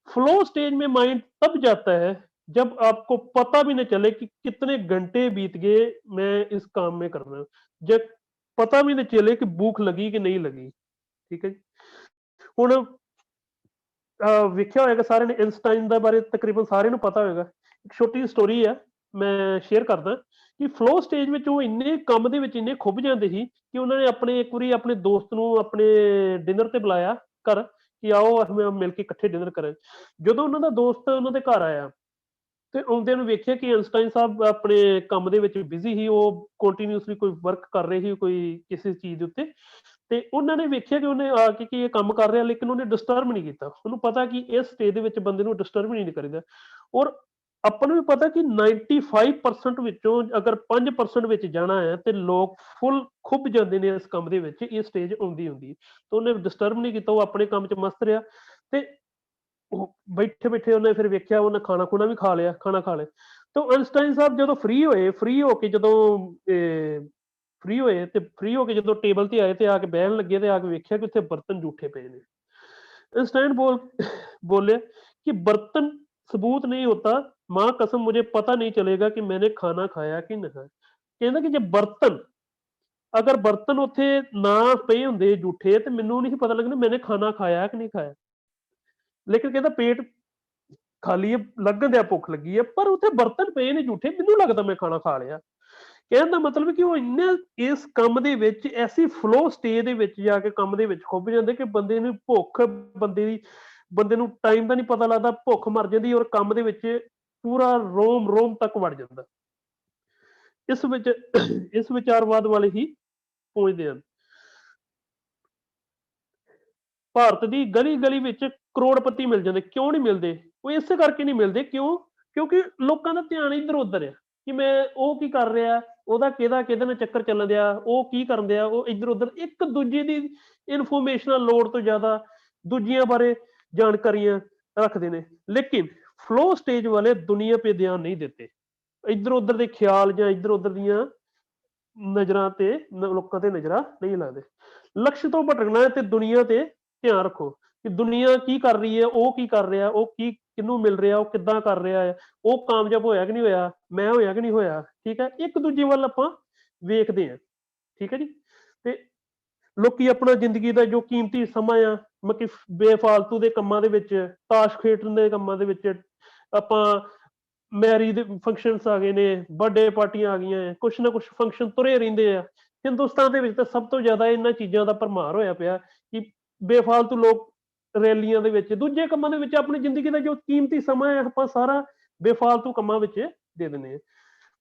फ्लो स्टेज में माइंड तब जाता है जब आपको पता भी नहीं चले कि कितने घंटे बीत गए मैं इस काम में कर रहा हूं, जब पता भी नहीं चले कि भूख लगी कि नहीं लगी। ठीक है जी। ਹੁਣ ਵੇਖਿਆ ਹੋਏਗਾ ਸਾਰਿਆਂ ਨੇ ਆਇਨਸਟਾਈਨ ਦੇ ਬਾਰੇ, ਤਕਰੀਬਨ ਸਾਰਿਆਂ ਨੂੰ ਪਤਾ ਹੋਏਗਾ। ਇੱਕ ਛੋਟੀ ਜਿਹੀ ਸਟੋਰੀ ਹੈ, ਮੈਂ ਸ਼ੇਅਰ ਕਰਦਾ ਕਿ ਫਲੋ ਸਟੇਜ ਵਿੱਚ ਉਹ ਇੰਨੇ ਕੰਮ ਦੇ ਵਿੱਚ ਇੰਨੇ ਖੁੱਭ ਜਾਂਦੇ ਸੀ ਕਿ ਉਹਨਾਂ ਨੇ ਇੱਕ ਵਾਰੀ ਆਪਣੇ ਦੋਸਤ ਨੂੰ ਆਪਣੇ ਡਿਨਰ ਤੇ ਬੁਲਾਇਆ ਘਰ, ਕਿ ਆਓ ਅਸੀਂ ਮਿਲ ਕੇ ਇਕੱਠੇ ਡਿਨਰ ਕਰਾਂ। ਜਦੋਂ ਉਹਨਾਂ ਦਾ ਦੋਸਤ ਉਹਨਾਂ ਦੇ ਘਰ ਆਇਆ ਤੇ ਆਉਂਦਿਆਂ ਨੂੰ ਵੇਖਿਆ ਕਿ ਆਇਨਸਟਾਈਨ ਸਾਹਿਬ ਆਪਣੇ ਕੰਮ ਦੇ ਵਿੱਚ ਬਿਜ਼ੀ ਸੀ, ਉਹ ਕੰਟੀਨਿਊਸਲੀ ਕੋਈ ਵਰਕ ਕਰ ਰਹੇ ਸੀ ਕੋਈ ਕਿਸੇ ਚੀਜ਼ ਦੇ ਉੱਤੇ। ਤੇ ਉਹਨਾਂ ਨੇ ਵੇਖਿਆ ਕਿ ਉਹਨੇ ਆ ਕੇ ਕਿ ਇਹ ਕੰਮ ਕਰ ਰਿਹਾ, ਲੇਕਿਨ ਉਹਨੇ ਡਿਸਟਰਬ ਨਹੀਂ ਕੀਤਾ। ਉਹਨੂੰ ਪਤਾ ਕਿ ਇਸ ਸਟੇਜ ਦੇ ਵਿੱਚ ਬੰਦੇ ਨੂੰ ਡਿਸਟਰਬ ਨਹੀਂ ਕਰੀਦਾ। ਔਰ ਆਪਾਂ ਨੂੰ ਵੀ ਪਤਾ ਕਿ 95% ਵਿੱਚੋਂ ਅਗਰ 5% ਵਿੱਚ ਜਾਣਾ ਹੈ ਤੇ ਲੋਕ ਫੁੱਲ ਖੁੱਭ ਜਾਂਦੇ ਨੇ ਇਸ ਕੰਮ ਦੇ ਵਿੱਚ, ਇਹ ਸਟੇਜ ਆਉਂਦੀ ਹੁੰਦੀ ਹੈ। ਤੇ ਉਹਨੇ ਡਿਸਟਰਬ ਨਹੀਂ ਕੀਤਾ, ਉਹ ਆਪਣੇ ਕੰਮ 'ਚ ਮਸਤ ਰਿਹਾ। ਤੇ ਉਹ ਬੈਠੇ ਬੈਠੇ ਉਹਨੇ ਫਿਰ ਵੇਖਿਆ, ਉਹਨੇ ਖਾਣਾ ਖੂਣਾ ਵੀ ਖਾ ਲਿਆ, ਖਾਣਾ ਖਾ ਲਿਆ। ਤਾਂ ਆਇਨਸਟਾਈਨ ਸਾਹਿਬ ਜਦੋਂ ਫ੍ਰੀ ਹੋ ਕੇ ਜਦੋਂ ਫ੍ਰੀ ਹੋ ਕੇ ਜਦੋਂ ਟੇਬਲ ਤੇ ਆਏ ਤੇ ਆ ਕੇ ਬਹਿਣ ਲੱਗੇ, ਤੇ ਆ ਕੇ ਵੇਖਿਆ ਕਿ ਉੱਥੇ ਬਰਤਨ ਜੂਠੇ ਪਏ ਨੇ। ਆਇਨਸਟਾਈਨ बोले कि बर्तन सबूत नहीं होता, माँ कसम मुझे पता नहीं चलेगा कि मैंने खाना खाया कि नहीं खाया। ਕਹਿੰਦਾ ਕਿ ਜੇ ਅਗਰ ਬਰਤਨ ਉੱਥੇ ਨਾ ਪਏ ਹੁੰਦੇ ਜੂਠੇ, ਤੇ ਮੈਨੂੰ ਨਹੀਂ ਪਤਾ ਲੱਗਣਾ ਮੈਨੇ ਖਾਣਾ ਖਾਇਆ ਕਿ ਨਹੀਂ ਖਾਇਆ। ਲੇਕਿਨ ਕਹਿੰਦਾ ਪੇਟ ਖਾਲੀ ਹੈ, ਲੱਗਣ ਦਿਆ ਭੁੱਖ ਲੱਗੀ ਹੈ, ਪਰ ਉੱਥੇ ਬਰਤਨ ਪਏ ਨੇ ਜੂਠੇ, ਮੈਨੂੰ ਲੱਗਦਾ ਮੈਂ ਖਾਣਾ ਖਾ ਲਿਆ। ਕਹਿਣ ਦਾ ਮਤਲਬ ਕਿ ਉਹ ਇੰਨੇ ਇਸ ਕੰਮ ਦੇ ਵਿੱਚ, ਐਸੀ ਫਲੋ ਸਟੇਜ ਦੇ ਵਿੱਚ ਜਾ ਕੇ ਕੰਮ ਦੇ ਵਿੱਚ ਖੁੱਭ ਜਾਂਦੇ ਕਿ ਬੰਦੇ ਨੂੰ ਭੁੱਖ, ਬੰਦੇ ਨੂੰ ਟਾਈਮ ਦਾ ਨਹੀਂ ਪਤਾ ਲੱਗਦਾ, ਭੁੱਖ ਮਰ ਜਾਂਦੀ, ਔਰ ਕੰਮ ਦੇ ਵਿੱਚ ਪੂਰਾ ਰੋਮ ਰੋਮ ਤੱਕ ਵੜ ਜਾਂਦਾ। ਇਸ ਵਿੱਚ ਇਸ ਵਿਚਾਰਵਾਦ ਵਾਲੇ ਹੀ ਪਹੁੰਚਦੇ ਹਨ। ਭਾਰਤ ਦੀ ਗਲੀ ਗਲੀ ਵਿੱਚ ਕਰੋੜਪਤੀ ਮਿਲ ਜਾਂਦੇ। ਕਿਉਂ ਨਹੀਂ ਮਿਲਦੇ? ਉਹ ਇਸੇ ਕਰਕੇ ਨਹੀਂ ਮਿਲਦੇ, ਕਿਉਂ? ਕਿਉਂਕਿ ਲੋਕਾਂ ਦਾ ਧਿਆਨ ਇੱਧਰ ਉੱਧਰ ਆ ਕਿ ਮੈਂ ਉਹ ਕੀ ਕਰ ਰਿਹਾ, ਉਹਦਾ ਕਿਹਦੇ ਨਾਲ ਚੱਕਰ ਚੱਲਣ ਦਿਆ, ਉਹ ਕੀ ਕਰਨ ਦਿਆ, ਉਹ ਇੱਧਰ ਉੱਧਰ ਇੱਕ ਦੂਜੇ ਦੀ ਇਨਫੋਰਮੇਸ਼ਨਾਂ ਲੋੜ ਤੋਂ ਜ਼ਿਆਦਾ ਦੂਜਿਆਂ ਬਾਰੇ ਜਾਣਕਾਰੀਆਂ ਰੱਖਦੇ ਨੇ। ਲੇਕਿਨ ਫਲੋ ਸਟੇਜ ਵਾਲੇ ਦੁਨੀਆ पे ध्यान नहीं देते, ਇੱਧਰ ਉੱਧਰ ਦੇ ਖਿਆਲ ਜਾਂ ਇੱਧਰ ਉੱਧਰ ਦੀਆਂ ਨਜ਼ਰਾਂ ਤੇ ਲੋਕਾਂ ਤੇ ਨਜ਼ਰਾਂ ਨਹੀਂ ਲਾਉਂਦੇ। ਲਕਸ਼ ਤੋਂ ਭਟਕਣਾ ਹੈ ਤੇ ਦੁਨੀਆ ਤੇ ਧਿਆਨ ਰੱਖੋ ਕਿ ਦੁਨੀਆ ਕੀ ਕਰ ਰਹੀ ਹੈ, ਉਹ ਕੀ ਕਰ ਰਿਹਾ, ਉਹ ਕੀ ਕਿਹਨੂੰ ਮਿਲ ਰਿਹਾ, ਉਹ ਕਿੱਦਾਂ ਕਰ ਰਿਹਾ ਹੈ, ਉਹ ਕਾਮਯਾਬ ਹੋਇਆ ਕਿ ਨਹੀਂ ਹੋਇਆ, ਮੈਂ ਹੋਇਆ ਕਿ ਨਹੀਂ ਹੋਇਆ। ਠੀਕ ਹੈ, ਇੱਕ ਦੂਜੇ ਵੱਲ ਆਪਾਂ ਵੇਖਦੇ ਹਾਂ। ਠੀਕ ਹੈ ਜੀ। ਤੇ ਲੋਕੀ ਆਪਣਾ ਜ਼ਿੰਦਗੀ ਦਾ ਜੋ ਕੀਮਤੀ ਸਮਾਂ ਆ ਮਤਲਬ ਕਿ ਬੇਫਾਲਤੂ ਦੇ ਕੰਮਾਂ ਦੇ ਵਿੱਚ, ਤਾਸ਼ ਖੇਡਣ ਦੇ ਕੰਮਾਂ ਦੇ ਵਿੱਚ, ਆਪਾਂ ਮੈਰਿਜ ਦੇ ਫੰਕਸ਼ਨਸ ਆ ਗਏ ਨੇ, ਬਰਥਡੇ ਪਾਰਟੀਆਂ ਆ ਗਈਆਂ, ਕੁਛ ਨਾ ਕੁਛ ਫੰਕਸ਼ਨ ਤੁਰੇ ਰਹਿੰਦੇ ਆ। ਹਿੰਦੁਸਤਾਨ ਦੇ ਵਿੱਚ ਤਾਂ ਸਭ ਤੋਂ ਜ਼ਿਆਦਾ ਇਹਨਾਂ ਚੀਜ਼ਾਂ ਦਾ ਭਰਮਾਰ ਹੋਇਆ ਪਿਆ ਕਿ ਬੇਫਾਲਤੂ ਲੋਕ ਰੈਲੀਆਂ ਦੇ ਵਿੱਚ, ਦੂਜੇ ਕੰਮਾਂ ਦੇ ਵਿੱਚ ਆਪਣੀ ਜ਼ਿੰਦਗੀ ਦਾ ਜੋ ਕੀਮਤੀ ਸਮਾਂ ਹੈ ਆਪਾਂ ਸਾਰਾ ਬੇਫਾਲਤੂ ਕੰਮਾਂ ਵਿੱਚ ਦੇ ਦਿੰਦੇ ਹਾਂ।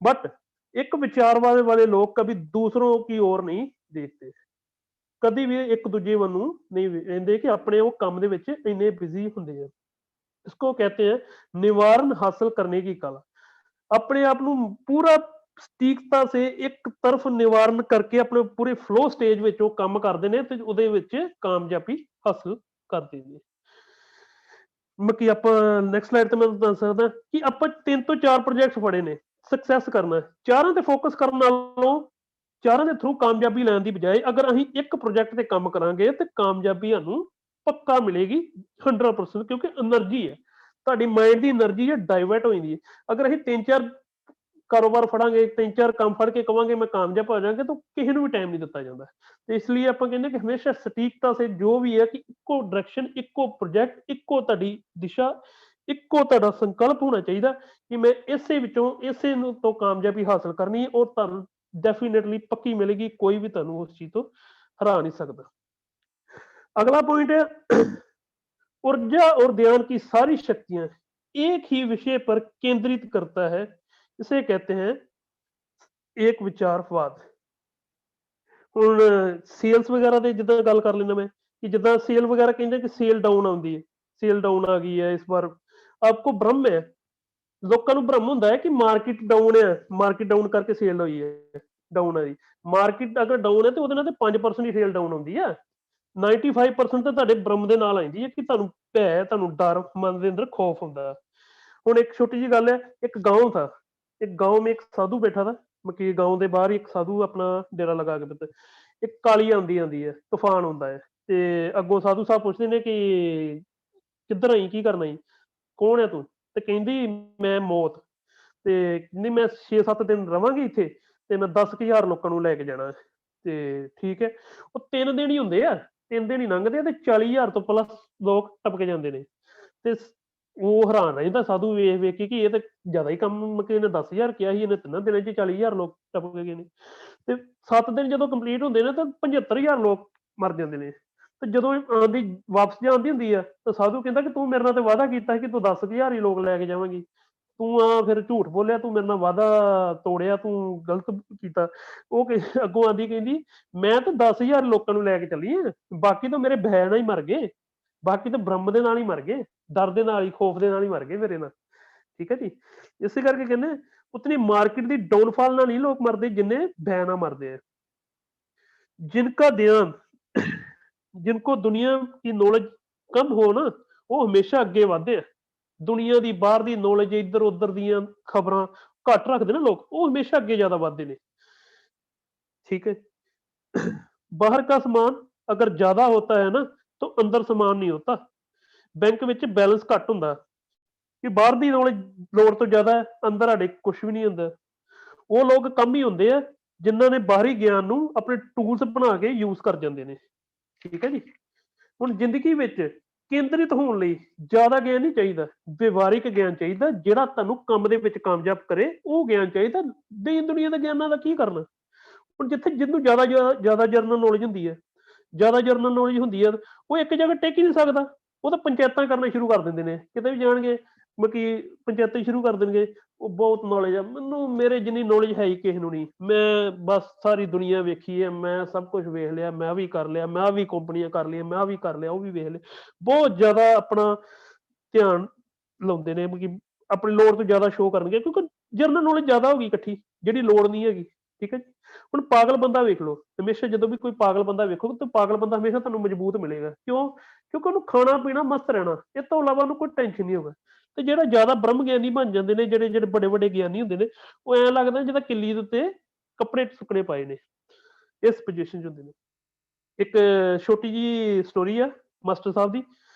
बट एक विचारवाद वाले लोग कभी दूसरों की ओर नहीं देखते, कभी भी एक दूजे वालों नहीं वेंदे कि अपने वो काम दे विच इन्ने बिजी हुंदे आ। इसको कहते हैं निवारण हासिल करने की कला। अपने आप ਨੂੰ ਪੂਰਾ ਸਟੀਕਤਾ ਸੇ ਇੱਕ ਤਰਫ ਨਿਵਾਰਨ ਕਰਕੇ ਆਪਣੇ ਪੂਰੇ ਫਲੋ ਸਟੇਜ ਵਿੱਚ ਉਹ ਕੰਮ ਕਰਦੇ ਨੇ ਤੇ ਉਹਦੇ ਵਿੱਚ ਕਾਮਯਾਬੀ ਹਾਸਲ ਕਰਦੇ ਨੇ। ਬਾਕੀ ਆਪਾਂ ਨੈਕਸਟ ਸਲਾਈਡ ਤੇ ਮੈਂ ਦੱਸ ਸਕਦਾ ਕਿ ਆਪਾਂ 3 ਤੋਂ 4 ਪ੍ਰੋਜੈਕਟਸ ਫੜੇ ਨੇ ਸਕਸੈਸ ਕਰਨਾ। ਚਾਰਾਂ ਤੇ ਫੋਕਸ ਕਰਨ ਨਾਲੋਂ ਚਾਰਾਂ ਦੇ ਥਰੂ ਕਾਮਯਾਬੀ ਲੈਣ ਦੀ ਬਜਾਏ ਅਗਰ ਅਸੀਂ ਇੱਕ ਪ੍ਰੋਜੈਕਟ ਤੇ ਕੰਮ ਕਰਾਂਗੇ ਤੇ ਕਾਮਯਾਬੀ ਸਾਨੂੰ ਪੱਕਾ ਮਿਲੇਗੀ 100%, ਕਿਉਂਕਿ એનર્ਜੀ ਹੈ ਤੁਹਾਡੀ ਮਾਈਂਡ ਦੀ એનર્ਜੀ ਹੈ ਡਾਇਵਰਟ ਹੋ ਜਾਂਦੀ ਹੈ। ਅਗਰ ਅਸੀਂ 3-4 ਕਾਰੋਬਾਰ ਫੜਾਂਗੇ, 3-4 ਕੰਮ ਫੜ ਕੇ ਕਵਾਂਗੇ ਮੈਂ ਕਾਮਯਾਬ ਹੋ ਜਾਵਾਂਗੇ ਤਾਂ ਕਿਸੇ ਨੂੰ ਵੀ ਟਾਈਮ ਨਹੀਂ ਦਿੱਤਾ ਜਾਂਦਾ। ਤੇ ਇਸ ਲਈ ਆਪਾਂ ਕਹਿੰਦੇ ਕਿ ਹਮੇਸ਼ਾ ਸਟੀਕਤਾ ਸੇ ਜੋ ਵੀ ਹੈ ਕਿ ਇੱਕੋ ਡਾਇਰੈਕਸ਼ਨ, ਇੱਕੋ ਪ੍ਰੋਜੈਕਟ, ਇੱਕੋ ਤੁਹਾਡੀ ਦਿਸ਼ਾ, ਇੱਕੋ ਤੁਹਾਡਾ ਸੰਕਲਪ ਹੋਣਾ ਚਾਹੀਦਾ ਕਿ ਮੈਂ ਇਸੇ ਵਿੱਚੋਂ ਇਸੇ ਨੂੰ ਤੋਂ ਕਾਮਯਾਬੀ ਹਾਸਲ ਕਰਨੀ ਹੈ ਔਰ ਤੁਹਾਨੂੰ डेफिनेटली पक्की मिलेगी, कोई भी ਤੁਹਾਨੂੰ ਉਸ ਚੀਜ਼ ਤੋਂ हरा नहीं सकता। अगला पॉइंट है ऊर्जा और ध्यान की सारी शक्तियां एक ही विषय पर केंद्रित करता है, इसे कहते हैं एक विचारवाद। ਹੁਣ ਸੇਲਸ ਵਗੈਰਾ ਦੇ ਜਿੱਦਾਂ ਗੱਲ ਕਰ ਲੈਣਾ ਮੈਂ ਕਿ ਜਿੱਦਾਂ ਸੇਲ ਵਗੈਰਾ ਕਹਿੰਦੇ ਕਿ ਸੇਲ ਡਾਊਨ ਆਉਂਦੀ ਹੈ, ਸੇਲ ਡਾਊਨ ਆ ਗਈ ਹੈ ਇਸ ਵਾਰ, ਆਪਕੋ ਭ੍ਰਮ ਹੈ, ਲੋਕਾਂ ਨੂੰ ਭ੍ਰਮ ਹੁੰਦਾ ਹੈ ਕਿ ਮਾਰਕੀਟ ਡਾਊਨ ਹੈ, ਮਾਰਕੀਟ ਡਾਊਨ ਕਰਕੇ ਸੇਲ ਹੋਈ ਹੈ, ਡਾਊਨ ਆ ਜੀ। ਮਾਰਕੀਟ ਅਗਰ ਡਾਊਨ ਹੈ ਤੇ ਉਹਦੇ ਨਾਲ ਤੇ 5% ਹੀ ਸੇਲ ਡਾਊਨ ਹੁੰਦੀ ਹੈ, 95% ਤਾਂ ਤੁਹਾਡੇ ਭ੍ਰਮ ਦੇ ਨਾਲ ਆਉਂਦੀ ਹੈ ਕਿ ਤੁਹਾਨੂੰ ਭੈ, ਤੁਹਾਨੂੰ ਡਰ, ਮਨ ਦੇ ਅੰਦਰ ਖੌਫ ਹੁੰਦਾ। ਹੁਣ ਇੱਕ ਛੋਟੀ ਜਿਹੀ ਗੱਲ ਹੈ, ਇੱਕ गांव था, एक गांव में एक साधु बैठा था, ਮਕੀ गांव ਦੇ ਬਾਹਰ ਇੱਕ ਸਾਧੂ ਆਪਣਾ ਡੇਰਾ ਲਗਾ ਕੇ ਬੈਠਾ। ਇੱਕ ਕਾਲੀ ਆਉਂਦੀ ਹੈ, ਤੂਫਾਨ ਹੁੰਦਾ ਹੈ ਤੇ ਅੱਗੋਂ ਸਾਧੂ ਸਾਹਿਬ ਪੁੱਛਦੇ ਨੇ ਕਿ ਕਿੱਧਰ ਆਈ, ਕੀ ਕਰਨਾ ਜੀ, ਕੌਣ ਹੈ ਤੂੰ? ਤੇ ਕਹਿੰਦੀ ਮੈਂ ਮੌਤ, ਤੇ ਕਹਿੰਦੀ ਮੈਂ 6-7 ਦਿਨ ਰਵਾਂਗੀ ਇੱਥੇ ਤੇ ਮੈਂ 10,000 ਲੋਕਾਂ ਨੂੰ ਲੈ ਕੇ ਜਾਣਾ। ਤੇ ਠੀਕ ਹੈ, ਉਹ 3 ਦਿਨ ਹੀ ਹੁੰਦੇ ਆ, 3 ਦਿਨ ਹੀ ਲੰਘਦੇ ਆ ਤੇ 40,000 ਤੋਂ ਪਲੱਸ ਲੋਕ ਟਪਕੇ ਜਾਂਦੇ ਨੇ। ਤੇ ਉਹ ਹੈਰਾਨ ਰਹਿੰਦਾ ਸਾਧੂ ਵੇਖ ਵੇਖ ਕੇ ਕਿ ਇਹ ਤਾਂ ਜ਼ਿਆਦਾ ਹੀ ਕੰਮ, ਕਿ ਇਹਨੇ 10,000 ਕਿਹਾ ਸੀ, ਇਹਨੇ 3 ਦਿਨਾਂ 'ਚ 40,000 ਲੋਕ ਟਪਕ ਗਏ ਨੇ। ਤੇ 7 ਦਿਨ ਜਦੋਂ ਕੰਪਲੀਟ ਹੁੰਦੇ ਨੇ ਤਾਂ 75,000 ਲੋਕ ਮਰ ਜਾਂਦੇ ਨੇ। ਤੇ ਜਦੋਂ ਆਉਂਦੀ ਵਾਪਸ ਜਾਂਦੀ ਹੁੰਦੀ ਆ ਤਾਂ ਸਾਧੂ ਕਹਿੰਦਾ ਕਿ ਤੂੰ ਮੇਰੇ ਨਾਲ ਤੇ ਵਾਅਦਾ ਕੀਤਾ ਸੀ ਕਿ ਤੂੰ 10,000 ਹੀ ਲੋਕ ਲੈ ਕੇ ਜਾਵੇਂਗੀ, ਤੂੰ ਆ ਫਿਰ ਝੂਠ ਬੋਲਿਆ, ਤੂੰ ਮੇਰੇ ਨਾਲ ਵਾਅਦਾ ਤੋੜਿਆ, ਤੂੰ ਗਲਤ ਕੀਤਾ। ਉਹ ਅੱਗੋਂ ਆਉਂਦੀ ਕਹਿੰਦੀ ਮੈਂ ਤਾਂ 10,000 ਲੋਕਾਂ ਨੂੰ ਲੈ ਕੇ ਚੱਲੀ ਆ, ਬਾਕੀ ਤਾਂ ਮੇਰੇ ਭੈ ਨਾਲ ਹੀ ਮਰ ਗਏ, ਬਾਕੀ ਤਾਂ ਬ੍ਰਹਮ ਦੇ ਨਾਲ ਹੀ ਮਰ ਗਏ, ਡਰ ਦੇ ਨਾਲ ਹੀ, ਖੌਫ ਦੇ ਨਾਲ ਹੀ ਮਰ ਗਏ ਮੇਰੇ ਨਾਲ। ਠੀਕ ਹੈ ਜੀ। ਇਸੇ ਕਰਕੇ ਕਹਿੰਦੇ ਉਤਨੀ ਮਾਰਕੀਟ ਦੀ ਡਾਊਨਫਾਲ ਨਾਲ ਨਹੀਂ ਲੋਕ ਮਰਦੇ ਜਿੰਨੇ ਭੈ ਨਾਲ ਮਰਦੇ ਆ। जिनका ध्यान जिनको दुनिया की नॉलेज कम हो ना ਉਹ ਹਮੇਸ਼ਾ ਅੱਗੇ ਵਧਦੇ ਆ। ਦੁਨੀਆ ਦੀ ਬਾਹਰ ਦੀ ਨੌਲੇਜ, ਇੱਧਰ ਉੱਧਰ ਦੀਆਂ ਖਬਰਾਂ ਘੱਟ ਰੱਖਦੇ ਨਾ ਲੋਕ, ਉਹ ਹਮੇਸ਼ਾ ਅੱਗੇ ਜ਼ਿਆਦਾ ਵਧਦੇ ਨੇ। ठीक है। बाहर का सामान अगर ज्यादा होता है ना तो अंदर सामान नहीं होता। बैंक ਵਿੱਚ बैलेंस ਘੱਟ ਹੁੰਦਾ ਕਿ ਬਾਹਰ ਦੀ ਨੌਲੇਜ ਲੋੜ ਤੋਂ ਜ਼ਿਆਦਾ ਹੈ, ਅੰਦਰ ਸਾਡੇ ਕੁਝ ਵੀ ਨਹੀਂ ਹੁੰਦਾ। ਉਹ ਲੋਕ ਕੰਮ ਹੀ ਹੁੰਦੇ ਆ ਜਿਨ੍ਹਾਂ ਨੇ ਬਾਹਰੀ ਗਿਆਨ ਨੂੰ ਆਪਣੇ ਟੂਲਸ ਬਣਾ ਕੇ ਯੂਜ਼ ਕਰ ਜਾਂਦੇ ਨੇ। ਠੀਕ ਹੈ ਜੀ। ਹੁਣ ਜ਼ਿੰਦਗੀ ਵਿੱਚ ਕੇਂਦਰਿਤ ਹੋਣ ਲਈ ਜ਼ਿਆਦਾ ਗਿਆਨ ਨਹੀਂ ਚਾਹੀਦਾ, ਵਿਵਹਾਰਿਕ ਗਿਆਨ ਚਾਹੀਦਾ ਜਿਹੜਾ ਤੁਹਾਨੂੰ ਕੰਮ ਦੇ ਵਿੱਚ ਕਾਮਯਾਬ ਕਰੇ, ਉਹ ਗਿਆਨ ਚਾਹੀਦਾ। ਦੀਨ ਦੁਨੀਆ ਦੇ ਗਿਆਨਾਂ ਦਾ ਕੀ ਕਰਨਾ। ਹੁਣ ਜਿੱਥੇ ਜਿਹਨੂੰ ਜ਼ਿਆਦਾ ਜਰਨਲ ਨੌਲੇਜ ਹੁੰਦੀ ਹੈ, ਜ਼ਿਆਦਾ ਜਰਨਲ ਨੌਲੇਜ ਹੁੰਦੀ ਹੈ, ਉਹ ਇੱਕ ਜਗ੍ਹਾ ਟਿਕ ਹੀ ਨਹੀਂ ਸਕਦਾ। ਉਹ ਤਾਂ ਪੰਚਾਇਤਾਂ ਕਰਨਾ ਸ਼ੁਰੂ ਕਰ ਦਿੰਦੇ ਨੇ, ਕਿਤੇ ਵੀ ਜਾਣਗੇ ਮਤਲਬ ਪੰਚਾਇਤਾਂ ਸ਼ੁਰੂ ਕਰ ਦੇਣਗੇ। ਉਹ ਬਹੁਤ ਨੌਲੇਜ ਆ ਮੈਨੂੰ, ਮੇਰੇ ਜਿੰਨੀ ਨੌਲੇਜ ਹੈ ਹੀ ਕਿਸੇ ਨੂੰ ਨਹੀਂ, ਮੈਂ ਬਸ ਸਾਰੀ ਦੁਨੀਆ ਵੇਖੀ ਹੈ, ਮੈਂ ਸਭ ਕੁਝ ਵੇਖ ਲਿਆ, ਮੈਂ ਵੀ ਕਰ ਲਿਆ, ਮੈਂ ਵੀ ਕੰਪਨੀਆਂ ਕਰ ਲਈਆਂ, ਮੈਂ ਵੀ ਕਰ ਲਿਆ, ਉਹ ਵੀ ਵੇਖ ਲਿਆ। ਬਹੁਤ ਜ਼ਿਆਦਾ ਆਪਣਾ ਧਿਆਨ ਲਾਉਂਦੇ ਨੇ, ਮਤਲਬ ਆਪਣੀ ਲੋੜ ਤੋਂ ਜ਼ਿਆਦਾ ਸ਼ੋਅ ਕਰਨਗੇ ਕਿਉਂਕਿ ਜਰਨਲ ਨੌਲੇਜ ਜ਼ਿਆਦਾ ਹੋ ਗਈ ਇਕੱਠੀ, ਜਿਹੜੀ ਲੋੜ ਨਹੀਂ ਹੈਗੀ। ਠੀਕ ਹੈ ਜੀ। ਹੁਣ ਪਾਗਲ ਬੰਦਾ ਵੇਖ ਲਓ, ਹਮੇਸ਼ਾ ਜਦੋਂ ਵੀ ਕੋਈ ਪਾਗਲ ਬੰਦਾ ਵੇਖੋਗੇ ਤਾਂ ਪਾਗਲ ਬੰਦਾ ਹਮੇਸ਼ਾ ਤੁਹਾਨੂੰ ਮਜ਼ਬੂਤ ਮਿਲੇਗਾ। ਕਿਉਂ? ਕਿਉਂਕਿ ਉਹਨੂੰ ਖਾਣਾ ਪੀਣਾ ਮਸਤ ਰਹਿਣਾ, ਇਹ ਤੋਂ ਇਲਾਵਾ ਉਹਨੂੰ ਕੋਈ ਟੈਨਸ਼ਨ ਨਹੀਂ ਹੋਗਾ। ਤੇ ਜਿਹੜਾ ਜ਼ਿਆਦਾ ਬ੍ਰਹਮ ਗਿਆਨੀ ਬਣ ਜਾਂਦੇ ਨੇ, ਜਿਹੜੇ ਵੱਡੇ ਵੱਡੇ ਗਿਆਨੀ ਹੁੰਦੇ ਨੇ, ਉਹ ਐਂ ਲੱਗਦਾ ਜਿੱਦਾਂ ਕਿੱਲੀ ਦੇ ਉੱਤੇ ਕੱਪੜੇ ਸੁੱਕਣੇ ਪਾਏ ਨੇ, ਇਸ ਪੋਜੀਸ਼ਨ 'ਚ ਹੁੰਦੇ ਨੇ। ਇੱਕ ਛੋਟੀ ਜਿਹੀ ਸਟੋਰੀ ਆ ਮਾਸਟਰ ਸਾਹਿਬ ਦੀ,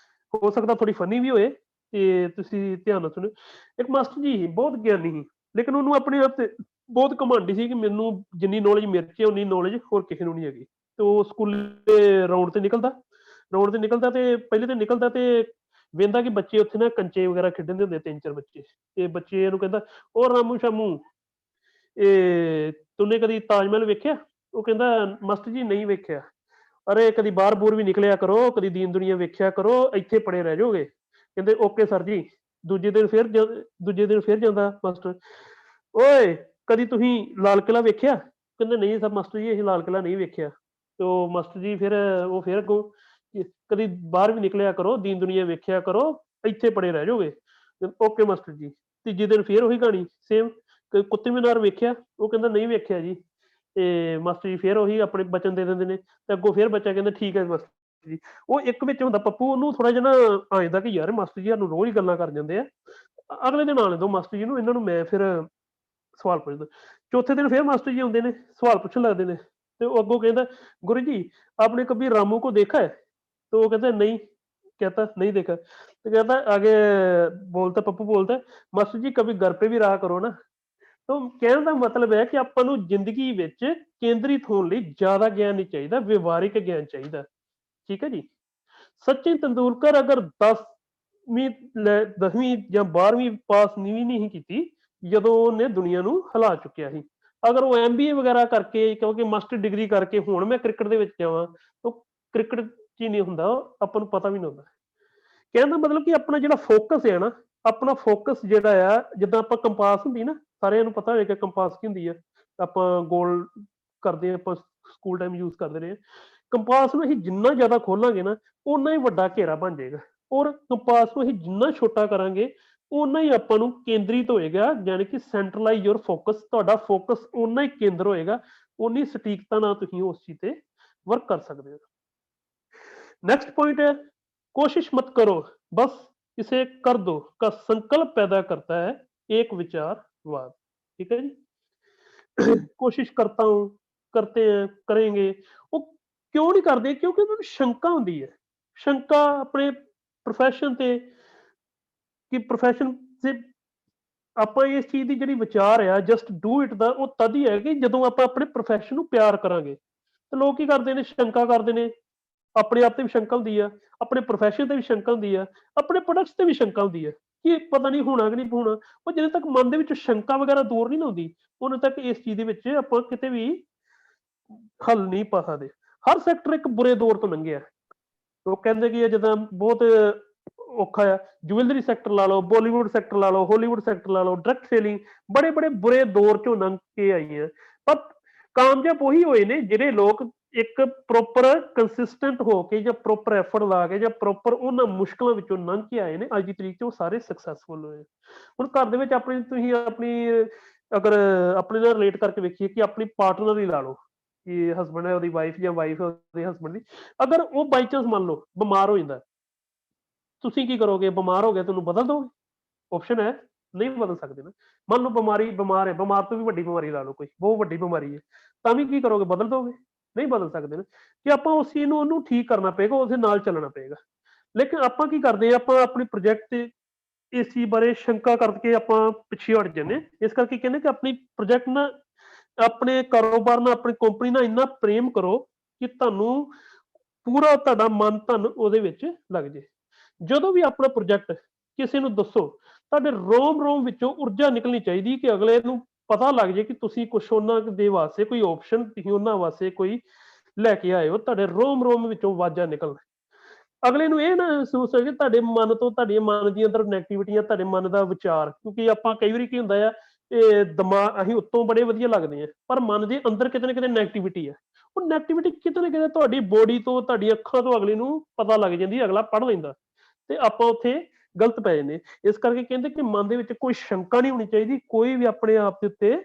ਹੋ ਸਕਦਾ ਥੋੜੀ ਫਨੀ ਵੀ ਹੋਏ ਤੇ ਤੁਸੀਂ ਧਿਆਨ ਨਾਲ ਸੁਣਿਓ। ਇੱਕ ਮਾਸਟਰ ਜੀ ਸੀ, ਬਹੁਤ ਗਿਆਨੀ ਸੀ, ਲੇਕਿਨ ਉਹਨੂੰ ਆਪਣੇ ਆਪ ਤੇ ਬਹੁਤ ਘਮੰਡ ਸੀ ਕਿ ਮੈਨੂੰ ਜਿੰਨੀ ਨੌਲੇਜ ਮੇਰੇ 'ਚ ਹੈ ਉਨੀ ਨੌਲੇਜ ਹੋਰ ਕਿਸੇ ਨੂੰ ਨਹੀਂ ਹੈਗੀ। ਤੇ ਉਹ ਸਕੂਲੇ ਰਾਉਂਡ ਤੇ ਨਿਕਲਦਾ ਤੇ ਪਹਿਲੇ ਤੇ ਨਿਕਲਦਾ ਤੇ ਵੇਂਹਦਾ ਕਿ ਬੱਚੇ ਉੱਥੇ ਨਾ ਕੰਚੇ ਵਗੈਰਾ ਖੇਡਣ ਦੇ ਹੁੰਦੇ 3-4 ਬੱਚੇ, ਤੇ ਬੱਚੇ ਇਹਨੂੰ ਕਹਿੰਦਾ, "ਓ ਰਾਮੂ ਸ਼ਾਮੂ, ਤੂਨੇ ਕਦੀ ਤਾਜ ਮਹਿਲ ਵੇਖਿਆ?" ਉਹ ਕਹਿੰਦਾ, "ਮਾਸਟਰ ਜੀ ਨਹੀਂ ਵੇਖਿਆ।" "ਅਰੇ ਕਦੀ ਬਾਹਰ ਬੂਰ ਵੀ ਨਿਕਲਿਆ ਕਰੋ, ਕਦੀ ਦੀਨ ਦੁਨੀਆ ਵੇਖਿਆ ਕਰੋ, ਇੱਥੇ ਪੜੇ ਰਹਿ ਜਾਓਗੇ।" ਕਹਿੰਦੇ, "ਓਕੇ ਸਰ ਜੀ।" ਦੂਜੇ ਦਿਨ ਫਿਰ ਜਾਂਦਾ ਮਾਸਟਰ, "ਓਏ ਕਦੀ ਤੁਸੀਂ ਲਾਲ ਕਿਲ੍ਹਾ ਵੇਖਿਆ?" ਕਹਿੰਦੇ, "ਨਹੀਂ ਸਰ ਮਾਸਟਰ ਜੀ ਅਸੀਂ ਲਾਲ ਕਿਲ੍ਹਾ ਨਹੀਂ ਵੇਖਿਆ।" ਤੇ ਉਹ ਮਾਸਟਰ ਜੀ ਫਿਰ ਉਹ ਫਿਰ ਅੱਗੋਂ ਕਿ ਕਦੀ ਬਾਹਰ ਵੀ ਨਿਕਲਿਆ ਕਰੋ, ਦੀਨ ਦੁਨੀਆ ਵੇਖਿਆ ਕਰੋ, ਇੱਥੇ ਪੜੇ ਰਹਿ ਜਾਓਗੇ। ਓਕੇ ਮਾਸਟਰ ਜੀ। ਤੀਜੇ ਦਿਨ ਫਿਰ ਉਹੀ ਕਹਾਣੀ ਸੇਮ, ਕੁਤਬ ਮੀਨਾਰ ਵੇਖਿਆ? ਉਹ ਕਹਿੰਦਾ ਨਹੀਂ ਵੇਖਿਆ ਜੀ। ਤੇ ਮਾਸਟਰ ਜੀ ਫਿਰ ਉਹੀ ਆਪਣੇ ਬਚਨ ਦੇ ਦਿੰਦੇ ਨੇ ਤੇ ਅੱਗੋਂ ਫਿਰ ਬੱਚਾ ਕਹਿੰਦਾ ਠੀਕ ਹੈ ਮਾਸਟਰ ਜੀ। ਉਹ ਇੱਕ ਵਿੱਚ ਹੁੰਦਾ ਪੱਪੂ, ਉਹਨੂੰ ਥੋੜਾ ਜਿਹਾ ਨਾ ਆ ਜਾਂਦਾ ਕਿ ਯਾਰ ਮਾਸਟਰ ਜੀ ਸਾਨੂੰ ਰੋਜ਼ ਹੀ ਗੱਲਾਂ ਕਰ ਜਾਂਦੇ ਆ, ਅਗਲੇ ਦਿਨ ਆਉਣ ਦਿਓ ਮਾਸਟਰ ਜੀ ਨੂੰ, ਇਹਨਾਂ ਨੂੰ ਮੈਂ ਫਿਰ ਸਵਾਲ ਪੁੱਛਦਾ। ਚੌਥੇ ਦਿਨ ਫਿਰ ਮਾਸਟਰ ਜੀ ਆਉਂਦੇ ਨੇ, सवाल पूछने लगते हैं। तो वो अगों कहता, गुरु जी आपने कभी रामू को देखा है? तो वो कहता है नहीं। कहता नहीं देखा। तो कहता आगे बोलता पप्पू बोलता, मास्टर जी कभी घर पे भी रहा करो ना। तो कहने का मतलब है कि ਆਪਾਂ ਨੂੰ ਜ਼ਿੰਦਗੀ ਵਿੱਚ ਕੇਂਦਰਿਤ ਹੋਣ ਲਈ ਜ਼ਿਆਦਾ ਗਿਆਨ ਨਹੀਂ ਚਾਹੀਦਾ, ਵਿਵਹਾਰਿਕ ਗਿਆਨ ਚਾਹੀਦਾ। ਠੀਕ ਹੈ ਜੀ। ਸਚਿਨ ਤੰਦੂਲਕਰ ਅਗਰ 10ਵੀਂ ਜਾਂ 12ਵੀਂ ਪਾਸ ਨਹੀਂ ਕੀਤੀ ਜਦੋਂ ਉਹਨੇ ਦੁਨੀਆ ਨੂੰ ਹਿਲਾ ਚੁੱਕਿਆ ਸੀ। ਅਗਰ ਉਹ MBA ਵਗੈਰਾ ਕਰਕੇ ਕਿਉਂਕਿ ਮਾਸਟਰ ਡਿਗਰੀ ਕਰਕੇ ਹੁਣ ਮੈਂ ਕ੍ਰਿਕਟ ਦੇ ਵਿੱਚ ਜਾਵਾਂ ਤਾਂ ਕ੍ਰਿਕਟ 'ਚ ਹੀ ਨਹੀਂ ਹੁੰਦਾ, ਆਪਾਂ ਨੂੰ ਪਤਾ ਵੀ ਨਹੀਂ ਹੁੰਦਾ। ਕਹਿਣ ਦਾ ਮਤਲਬ ਕਿ ਆਪਣਾ ਜਿਹੜਾ ਫੋਕਸ ਹੈ ਨਾ, ਆਪਣਾ ਫੋਕਸ ਜਿਹੜਾ ਆ, ਜਿੱਦਾਂ ਆਪਾਂ ਕੰਪਾਸ ਹੁੰਦੀ ਨਾ, ਸਾਰਿਆਂ ਨੂੰ ਪਤਾ ਹੋਏਗਾ ਕੰਪਾਸ ਕੀ ਹੁੰਦੀ ਆ, ਆਪਾਂ ਗੋਲ ਕਰਦੇ ਹਾਂ, ਆਪਾਂ ਸਕੂਲ ਟਾਈਮ ਯੂਜ਼ ਕਰਦੇ ਰਹੇ। ਕੰਪਾਸ ਨੂੰ ਅਸੀਂ ਜਿੰਨਾ ਜ਼ਿਆਦਾ ਖੋਲਾਂਗੇ ਨਾ, ਓਨਾ ਹੀ ਵੱਡਾ ਘੇਰਾ ਬਣ ਜਾਏਗਾ, ਔਰ ਕੰਪਾਸ ਨੂੰ ਅਸੀਂ ਜਿੰਨਾ ਛੋਟਾ ਕਰਾਂਗੇ ਓਨਾ ਹੀ ਆਪਾਂ ਨੂੰ ਕੇਂਦਰਿਤ ਹੋਏਗਾ, ਯਾਨੀ ਕਿ ਸੈਂਟਰਲਾਈਜ਼ ਯੋਰ ਫੋਕਸ, ਤੁਹਾਡਾ ਫੋਕਸ ਓਨਾ ਹੀ ਕੇਂਦਰ ਹੋਏਗਾ, ਓਨੀ ਸਟੀਕਤਾ ਨਾਲ ਤੁਸੀਂ ਉਸ ਚੀਜ਼ ਤੇ वर्क कर सकते हो। नेक्स्ट पॉइंट है, कोशिश मत करो बस इसे कर दो का संकल्प पैदा करता है एक विचारवाद। ठीक है जी। कोशिश करता हूं, करते हैं, करेंगे, वो क्यों नहीं करते? क्योंकि उन्होंने शंका होती है, शंका अपने प्रोफैशन ਤੇ ਕਿ ਪ੍ਰੋਫੈਸ਼ਨ ਤੇ ਆਪਾਂ ਇਸ ਚੀਜ਼ ਦੀ ਜਿਹੜੀ ਵਿਚਾਰ ਆ ਜਸਟ ਡੂ ਇਟ ਦਾ, ਉਹ ਤਦ ਹੀ ਹੈ ਕਿ ਜਦੋਂ ਆਪਾਂ ਆਪਣੇ ਪ੍ਰੋਫੈਸ਼ਨ ਨੂੰ ਪਿਆਰ ਕਰਾਂਗੇ। ਤੇ ਲੋਕ ਕੀ ਕਰਦੇ ਨੇ, ਸ਼ੰਕਾ ਕਰਦੇ ਨੇ, ਆਪਣੇ ਆਪ ਤੇ ਵੀ ਸ਼ੰਕਾ ਹੁੰਦੀ ਆ, ਆਪਣੇ ਪ੍ਰੋਫੈਸ਼ਨ ਤੇ ਵੀ ਸ਼ੰਕਾ ਹੁੰਦੀ ਆ, ਆਪਣੇ ਪ੍ਰੋਡਕਟਸ ਤੇ ਵੀ ਸ਼ੰਕਾ ਹੁੰਦੀ ਆ ਕਿ ਪਤਾ ਨਹੀਂ ਹੋਣਾ ਕਿ ਨਹੀਂ ਹੋਣਾ। ਉਹ ਜਦੋਂ ਤੱਕ ਮਨ ਦੇ ਵਿੱਚ ਸ਼ੰਕਾ ਵਗੈਰਾ ਦੂਰ ਨਹੀਂ ਨਾ ਹੁੰਦੀ, ਉਦੋਂ ਤੱਕ ਇਸ ਚੀਜ਼ ਦੇ ਵਿੱਚ ਆਪਾਂ ਕਿਤੇ ਵੀ ਹੱਲ ਨਹੀਂ ਪਾ ਸਕਦੇ। ਹਰ ਸੈਕਟਰ ਇੱਕ ਬੁਰੇ ਦੌਰ ਤੋਂ ਲੰਘਿਆ। ਉਹ ਕਹਿੰਦੇ ਕਿ ਇਹ ਜਿੱਦਾਂ ਬਹੁਤ ਔਖਾ ਆ, ਜੁਐਲਰੀ ਸੈਕਟਰ ਲਾ ਲਓ, ਬਾਲੀਵੁੱਡ ਸੈਕਟਰ ਲਾ ਲਓ, ਹਾਲੀਵੁੱਡ ਸੈਕਟਰ ਲਾ ਲਓ, ਡਾਇਰੈਕਟ ਸੇਲਿੰਗ ਬੜੇ ਬੜੇ ਬੁਰੇ ਦੌਰ ਚੋਂ ਲੰਘ ਕੇ ਆਈ ਹੈ। ਪਰ ਕਾਮਯਾਬ ਉਹੀ ਹੋਏ ਨੇ ਜਿਹੜੇ ਲੋਕ ਇੱਕ ਪ੍ਰੋਪਰ ਕੰਸਿਸਟੈਂਟ ਹੋ ਕੇ ਜਾਂ ਪ੍ਰੋਪਰ ਐਫਰਟ ਲਾ ਕੇ ਜਾਂ ਪ੍ਰੋਪਰ ਉਹਨਾਂ ਮੁਸ਼ਕਲਾਂ ਵਿੱਚੋਂ ਲੰਘ ਕੇ ਆਏ ਨੇ। ਅੱਜ ਦੀ ਤਰੀਕ 'ਚ ਉਹ ਸਾਰੇ ਸਕਸੈਸਫੁਲ ਹੋਏ। ਹੁਣ ਘਰ ਦੇ ਵਿੱਚ ਆਪਣੀ ਤੁਸੀਂ ਆਪਣੀ ਅਗਰ ਆਪਣੇ ਨਾਲ ਰਿਲੇਟ ਕਰਕੇ ਵੇਖੀਏ ਕਿ ਆਪਣੀ ਪਾਰਟਨਰ ਹੀ ਲਾ ਲਓ ਕਿ ਹਸਬੈਂਡ ਹੈ ਉਹਦੀ ਵਾਈਫ ਜਾਂ ਵਾਈਫ ਹੈ ਉਹਦੇ ਹਸਬੈਂਡ ਦੀ, ਅਗਰ ਉਹ ਬਾਈ ਚਾਂਸ ਮੰਨ ਲਓ ਬਿਮਾਰ ਹੋ ਜਾਂਦਾ, ਤੁਸੀਂ ਕੀ ਕਰੋਗੇ? ਬਿਮਾਰ ਹੋ ਗਿਆ ਤੁਹਾਨੂੰ ਬਦਲ ਦੋਗੇ? ਆਪਸ਼ਨ ਹੈ, ਨਹੀਂ ਬਦਲ ਸਕਦੇ ਨਾ। ਮੰਨ ਲਓ ਬਿਮਾਰ ਹੈ, ਬਿਮਾਰ ਤੋਂ ਵੀ ਵੱਡੀ ਬਿਮਾਰੀ ਲਾ ਲਓ, ਕੋਈ ਬਹੁਤ ਵੱਡੀ ਬਿਮਾਰੀ ਹੈ, ਤਾਂ ਵੀ ਕੀ ਕਰੋਗੇ? ਬਦਲ ਦੋਗੇ? ਨਹੀਂ ਬਦਲ ਸਕਦੇ ਨਾ। ਕਿ ਆਪਾਂ ਉਸ ਚੀਜ਼ ਨੂੰ ਉਹਨੂੰ ਠੀਕ ਕਰਨਾ ਪਏਗਾ, ਉਹਦੇ ਨਾਲ ਚੱਲਣਾ ਪਏਗਾ। ਲੇਕਿਨ ਆਪਾਂ ਕੀ ਕਰਦੇ ਹਾਂ, ਆਪਾਂ ਆਪਣੇ ਪ੍ਰੋਜੈਕਟ ਤੇ ਇਸ ਚੀਜ਼ ਬਾਰੇ ਸ਼ੰਕਾ ਕਰਕੇ ਆਪਾਂ ਪਿੱਛੇ ਹਟ ਜਾਂਦੇ ਹਾਂ। ਇਸ ਕਰਕੇ ਕਹਿੰਦੇ ਕਿ ਆਪਣੀ ਪ੍ਰੋਜੈਕਟ ਨਾਲ, ਆਪਣੇ ਕਾਰੋਬਾਰ ਨਾਲ, ਆਪਣੀ ਕੰਪਨੀ ਨਾਲ ਇੰਨਾ ਪ੍ਰੇਮ ਕਰੋ ਕਿ ਤੁਹਾਨੂੰ ਪੂਰਾ ਤੁਹਾਡਾ ਮਨ ਧਨ ਉਹਦੇ ਵਿੱਚ ਲੱਗ ਜੇ। ਜਦੋਂ ਵੀ ਆਪਣਾ ਪ੍ਰੋਜੈਕਟ ਕਿਸੇ ਨੂੰ ਦੱਸੋ, ਤੁਹਾਡੇ ਰੋਮ ਰੋਮ ਵਿੱਚੋਂ ਊਰਜਾ ਨਿਕਲਣੀ ਚਾਹੀਦੀ ਕਿ ਅਗਲੇ ਨੂੰ ਪਤਾ ਲੱਗ ਜੇ ਕਿ ਤੁਸੀਂ ਕੁਛ ਉਹਨਾਂ ਦੇ ਵਾਸਤੇ ਕੋਈ ਆਪਸ਼ਨ, ਤੁਸੀਂ ਉਹਨਾਂ ਵਾਸਤੇ ਕੋਈ ਲੈ ਕੇ ਆਏ ਹੋ। ਤੁਹਾਡੇ ਰੋਮ ਰੋਮ ਵਿੱਚੋਂ ਆਵਾਜ਼ਾਂ ਨਿਕਲਣ, ਅਗਲੇ ਨੂੰ ਇਹ ਨਾ ਮਹਿਸੂਸ ਹੋਏ ਕਿ ਤੁਹਾਡੇ ਮਨ ਤੋਂ, ਤੁਹਾਡੇ ਮਨ ਦੀ ਅੰਦਰ ਨੈਗੇਟਿਵਿਟੀ ਆ, ਤੁਹਾਡੇ ਮਨ ਦਾ ਵਿਚਾਰ। ਕਿਉਂਕਿ ਆਪਾਂ ਕਈ ਵਾਰੀ ਕੀ ਹੁੰਦਾ ਆ, ਇਹ ਦਿਮਾਗ ਅਸੀਂ ਉੱਤੋਂ ਬੜੇ ਵਧੀਆ ਲੱਗਦੇ ਆ, ਪਰ ਮਨ ਦੇ ਅੰਦਰ ਕਿਤੇ ਨਾ ਕਿਤੇ ਨੈਗੇਟਿਵਿਟੀ ਆ। ਉਹ ਨੈਗੇਟਿਵਿਟੀ ਕਿਤੇ ਨਾ ਕਿਤੇ ਤੁਹਾਡੀ ਬੋਡੀ ਤੋਂ, ਤੁਹਾਡੀਆਂ ਅੱਖਾਂ ਤੋਂ ਅਗਲੇ ਨੂੰ ਪਤਾ ਲੱਗ ਜਾਂਦੀ, ਅਗਲਾ ਪੜ੍ਹ ਲੈਂਦਾ ਤੇ ਆਪਾਂ ਉੱਥੇ ਗਲਤ ਪੈ ਜਾਂਦੇ। ਇਸ ਕਰਕੇ ਕਹਿੰਦੇ ਕਿ ਮਨ ਦੇ ਵਿੱਚ ਕੋਈ ਸ਼ੰਕਾ ਨਹੀਂ ਹੋਣੀ ਚਾਹੀਦੀ, ਕੋਈ ਵੀ ਆਪਣੇ ਆਪ ਦੇ ਉੱਤੇ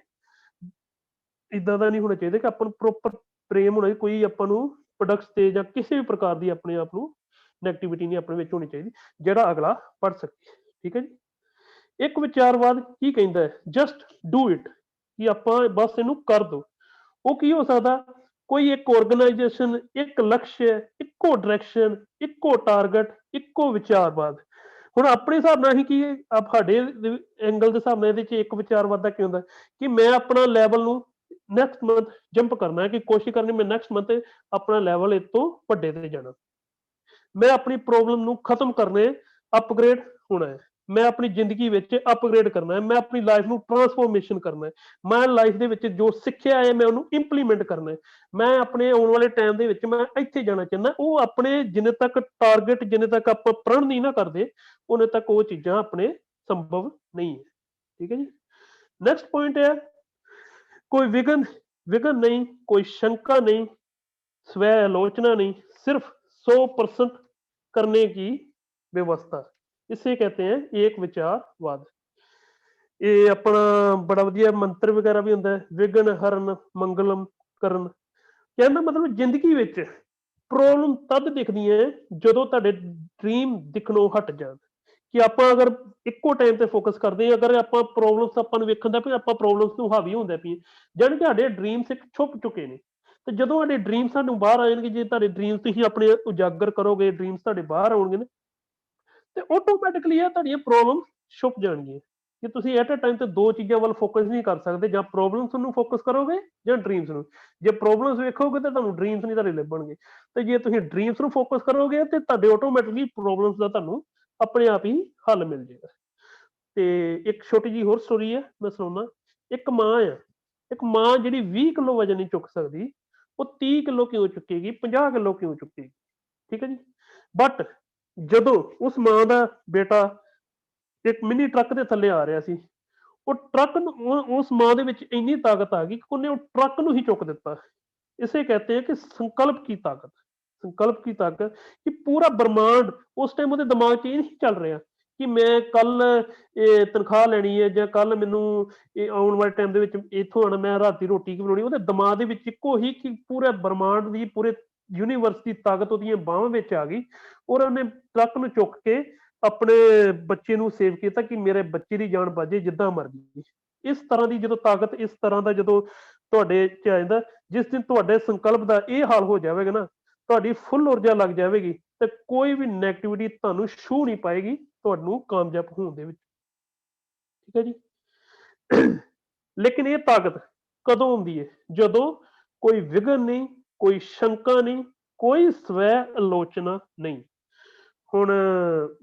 ਇਦਾਂ ਦਾ ਨਹੀਂ ਹੋਣਾ ਚਾਹੀਦਾ ਕਿ ਆਪਾਂ ਨੂੰ ਪ੍ਰੋਪਰ ਪ੍ਰੇਮ ਹੋਣਾ, ਕੋਈ ਆਪਾਂ ਨੂੰ ਪ੍ਰੋਡਕਟਸ ਤੇ ਜਾਂ ਕਿਸੇ ਵੀ ਪ੍ਰਕਾਰ ਦੀ ਆਪਣੇ ਆਪ ਨੂੰ ਨੈਗੇਟਿਵਿਟੀ ਨਹੀਂ ਆਪਣੇ ਵਿੱਚ ਹੋਣੀ ਚਾਹੀਦੀ, ਜਿਹੜਾ ਅਗਲਾ ਪੜ੍ਹ ਸਕੇ। ਠੀਕ ਹੈ ਜੀ। ਇੱਕ ਵਿਚਾਰਵਾਦ ਕੀ ਕਹਿੰਦਾ ਹੈ, ਜਸਟ ਡੂ ਇਟ, ਕਿ ਆਪਾਂ ਬਸ ਇਹਨੂੰ ਕਰ ਦੋ। ਉਹ ਕੀ ਹੋ ਸਕਦਾ, ਕੋਈ ਇੱਕ ਆਰਗੇਨਾਈਜੇਸ਼ਨ, ਇੱਕ ਲਕਸ਼, ਇੱਕੋ ਡਾਇਰੈਕਸ਼ਨ, ਇੱਕੋ ਟਾਰਗੇਟ, ਇੱਕੋ ਵਿਚਾਰਵਾਦ। ਹੁਣ ਆਪਣੇ ਹਿਸਾਬ ਨਾਲ ਹੀ ਕੀ ਸਾਡੇ ਐਂਗਲ ਦੇ ਹਿਸਾਬ ਨਾਲ ਇਹਦੇ 'ਚ ਇੱਕ ਵਿਚਾਰਵਾਦ ਦਾ ਕੀ ਹੁੰਦਾ ਕਿ ਮੈਂ ਆਪਣਾ ਲੈਵਲ ਨੂੰ ਨੈਕਸਟ ਮੰਥ ਜੰਪ ਕਰਨਾ ਹੈ, ਕਿ ਕੋਸ਼ਿਸ਼ ਕਰਨੀ ਮੈਂ ਨੈਕਸਟ ਮੰਥ ਆਪਣਾ ਲੈਵਲ ਇਸ ਤੋਂ ਵੱਡੇ ਤੇ ਜਾਣਾ, ਮੈਂ ਆਪਣੀ ਪ੍ਰੋਬਲਮ ਨੂੰ ਖਤਮ ਕਰਨਾ ਹੈ, ਅਪਗ੍ਰੇਡ ਹੋਣਾ ਹੈ, ਮੈਂ ਆਪਣੀ ਜ਼ਿੰਦਗੀ ਵਿੱਚ ਅਪਗ੍ਰੇਡ ਕਰਨਾ ਹੈ, ਮੈਂ ਆਪਣੀ ਲਾਈਫ ਨੂੰ ਟਰਾਂਸਫੋਰਮੇਸ਼ਨ ਕਰਨਾ ਹੈ, ਮੈਂ ਲਾਈਫ ਦੇ ਵਿੱਚ ਜੋ ਸਿੱਖਿਆ ਹੈ ਮੈਂ ਉਹਨੂੰ ਇੰਪਲੀਮੈਂਟ ਕਰਨਾ ਹੈ, ਮੈਂ ਆਪਣੇ ਆਉਣ ਵਾਲੇ ਟਾਈਮ ਦੇ ਵਿੱਚ ਮੈਂ ਇੱਥੇ ਜਾਣਾ ਚਾਹੁੰਦਾ। ਉਹ ਆਪਣੇ ਜਿੰਨੇ ਤੱਕ ਟਾਰਗੇਟ, ਜਿੰਨੇ ਤੱਕ ਆਪਾਂ ਪ੍ਰਣ ਨਹੀਂ ਨਾ ਕਰਦੇ, ਉਹਨੇ ਤੱਕ ਉਹ ਚੀਜ਼ਾਂ ਆਪਣੇ ਸੰਭਵ ਨਹੀਂ ਹੈ। ਠੀਕ ਹੈ ਜੀ। ਨੈਕਸਟ ਪੁਆਇੰਟ ਹੈ, ਕੋਈ ਵਿਘਨ ਵਿਘਨ नहीं, कोई शंका नहीं, स्व आलोचना नहीं, सिर्फ 100% करने की व्यवस्था, इसे कहते हैं एक विचारवाद। ये अपना बड़ा वधिया मंत्र वगैरह भी ਹੁੰਦਾ ਹੈ, ਵਿਘਨ ਹਰਨ ਮੰਗਲਮ ਕਰਨ। ਕਹਿਣ ਦਾ ਮਤਲਬ ਜ਼ਿੰਦਗੀ ਵਿੱਚ ਪ੍ਰੋਬਲਮ ਤਦ ਦਿਖਦੀਆਂ ਜਦੋਂ ਤੁਹਾਡੇ ਡ੍ਰੀਮ ਦਿਖਣੋਂ ਹਟ ਜਾਣ, ਕਿ ਆਪਾਂ ਅਗਰ ਇੱਕੋ ਟਾਈਮ ਤੇ ਫੋਕਸ ਕਰਦੇ ਹਾਂ, ਅਗਰ ਆਪਾਂ ਪ੍ਰੋਬਲਮਸ ਆਪਾਂ ਨੂੰ ਵੇਖਣ ਦਾ ਵੀ ਆਪਾਂ ਪ੍ਰੋਬਲਮਸ ਨੂੰ ਹਾਵੀ ਹੁੰਦੇ ਪਏ, ਜਾਣੀ ਕਿ ਸਾਡੇ ਡ੍ਰੀਮਸ ਇੱਕ ਛੁਪ ਚੁੱਕੇ ਨੇ। ਤੇ ਜਦੋਂ ਸਾਡੇ ਡ੍ਰੀਮ ਸਾਨੂੰ ਬਾਹਰ ਆ ਜਾਣਗੇ, ਜੇ ਤੁਹਾਡੇ ਡ੍ਰੀਮ ਤੁਸੀਂ ਆਪਣੇ ਉਜਾਗਰ ਕਰੋਗੇ, ਡ੍ਰੀਮਸ ਤੁਹਾਡੇ ਬਾਹਰ ਆਉਣਗੇ ਨਾ, ਤੇ ਆਟੋਮੈਟਿਕਲੀ ਇਹ ਤੁਹਾਡੀਆਂ ਪ੍ਰੋਬਲਮ ਛੁਪ ਜਾਣਗੀਆਂ। ਕਿ ਤੁਸੀਂ ਐਟ ਅ ਟਾਈਮ ਤੇ ਦੋ ਚੀਜ਼ਾਂ ਵੱਲ ਫੋਕਸ ਨਹੀਂ ਕਰ ਸਕਦੇ, ਜਾਂ ਪ੍ਰੋਬਲਮਸ ਨੂੰ ਫੋਕਸ ਕਰੋਗੇ ਜਾਂ ਡ੍ਰੀਮਸ ਨੂੰ। ਜੇ ਪ੍ਰੋਬਲਮਸ ਵੇਖੋਗੇ ਤਾਂ ਤੁਹਾਨੂੰ ਡ੍ਰੀਮਸ ਨਹੀਂ ਤੁਹਾਡੇ ਲੱਭਣਗੇ, ਤੇ ਜੇ ਤੁਸੀਂ ਡ੍ਰੀਮਸ ਨੂੰ ਫੋਕਸ ਕਰੋਗੇ ਤੇ ਤੁਹਾਡੇ ਆਟੋਮੈਟਿਕਲੀ ਪ੍ਰੋਬਲਮਸ ਦਾ ਤੁਹਾਨੂੰ ਆਪਣੇ ਆਪ ਹੀ ਹੱਲ ਮਿਲ ਜਾਏਗਾ। ਤੇ ਇੱਕ ਛੋਟੀ ਜਿਹੀ ਹੋਰ ਸਟੋਰੀ ਹੈ, ਮੈਂ ਸੁਣਾਉਣਾ। ਇੱਕ ਮਾਂ ਆ, ਇੱਕ ਮਾਂ ਜਿਹੜੀ 20 ਕਿਲੋ ਵਜਨ ਨਹੀਂ ਚੁੱਕ ਸਕਦੀ, ਉਹ 30 ਕਿਲੋ ਕਿਉਂ ਚੁੱਕੇਗੀ, 50 ਕਿਲੋ ਕਿਉਂ ਚੁੱਕੇਗੀ। ਠੀਕ ਹੈ ਜੀ। ਬਟ ਜਦੋਂ ਉਸ ਮਾਂ ਦਾ ਬੇਟਾ ਇੱਕ ਮਿੰਨੀ ਟਰੱਕ ਦੇ ਥੱਲੇ ਆ ਰਿਹਾ ਸੀ, ਉਹ ਟਰੱਕ ਨੂੰ ਉਸ ਮਾਂ ਦੇ ਵਿੱਚ ਇੰਨੀ ਤਾਕਤ ਆ ਗਈ ਕਿ ਉਹਨੇ ਉਹ ਟਰੱਕ ਨੂੰ ਹੀ ਚੁੱਕ ਦਿੱਤਾ। इसे कहते हैं कि संकल्प की ताकत, संकल्प की ताकत, कि पूरा ब्रह्मांड उस टाइम ਉਹਦੇ ਦਿਮਾਗ 'ਚ ਇਹ ਨਹੀਂ ਚੱਲ ਰਿਹਾ ਕਿ ਮੈਂ ਕੱਲ ਤਨਖਾਹ ਲੈਣੀ ਹੈ, ਜਾਂ ਕੱਲ ਮੈਨੂੰ ਇਹ ਆਉਣ ਵਾਲੇ ਟਾਈਮ ਦੇ ਵਿੱਚ ਇੱਥੋਂ ਆਉਣਾ, ਮੈਂ ਰਾਤੀ ਰੋਟੀ ਕੀ ਬਣਾਉਣੀ। ਉਹਦੇ ਦਿਮਾਗ ਦੇ ਵਿੱਚ ਇੱਕੋ ਹੀ ਕਿ ਪੂਰੇ ਬ੍ਰਹਮਾਂਡ ਦੀ, ਪੂਰੇ ਯੂਨੀਵਰਸ ਦੀ ਤਾਕਤ ਉਹਦੀਆਂ ਬਾਹਾਂ ਵਿੱਚ ਆ ਗਈ, ਔਰ ਉਹਨੇ ਟਰੱਕ ਨੂੰ ਚੁੱਕ ਕੇ ਆਪਣੇ ਬੱਚੇ ਨੂੰ ਸੇਵ ਕੀਤਾ ਕਿ ਮੇਰੇ ਬੱਚੇ ਦੀ ਜਾਨ ਬਚ ਜਾਏ ਜਿੱਦਾਂ ਮਰਜ਼ੀ। ਇਸ ਤਰ੍ਹਾਂ ਦੀ ਜਦੋਂ ਤਾਕਤ, ਇਸ ਤਰ੍ਹਾਂ ਦਾ ਜਦੋਂ ਤੁਹਾਡੇ 'ਚ ਆ ਜਾਂਦਾ, ਜਿਸ ਦਿਨ ਤੁਹਾਡੇ ਸੰਕਲਪ ਦਾ ਇਹ ਹਾਲ ਹੋ ਜਾਵੇਗਾ ਨਾ, ਤੁਹਾਡੀ ਫੁੱਲ ਊਰਜਾ ਲੱਗ ਜਾਵੇਗੀ, ਤੇ ਕੋਈ ਵੀ ਨੈਗੇਟਿਵਿਟੀ ਤੁਹਾਨੂੰ ਛੂਹ ਨਹੀਂ ਪਾਏਗੀ ਤੁਹਾਨੂੰ ਕਾਮਯਾਬ ਹੋਣ ਦੇ ਵਿੱਚ। ਠੀਕ ਹੈ ਜੀ। ਲੇਕਿਨ ਇਹ ਤਾਕਤ ਕਦੋਂ ਆਉਂਦੀ ਹੈ, ਜਦੋਂ ਕੋਈ ਵਿਘਨ ਨਹੀਂ, ਕੋਈ ਸ਼ੰਕਾ ਨਹੀਂ, ਕੋਈ ਸਵੈ ਆਲੋਚਨਾ ਨਹੀਂ। ਹੁਣ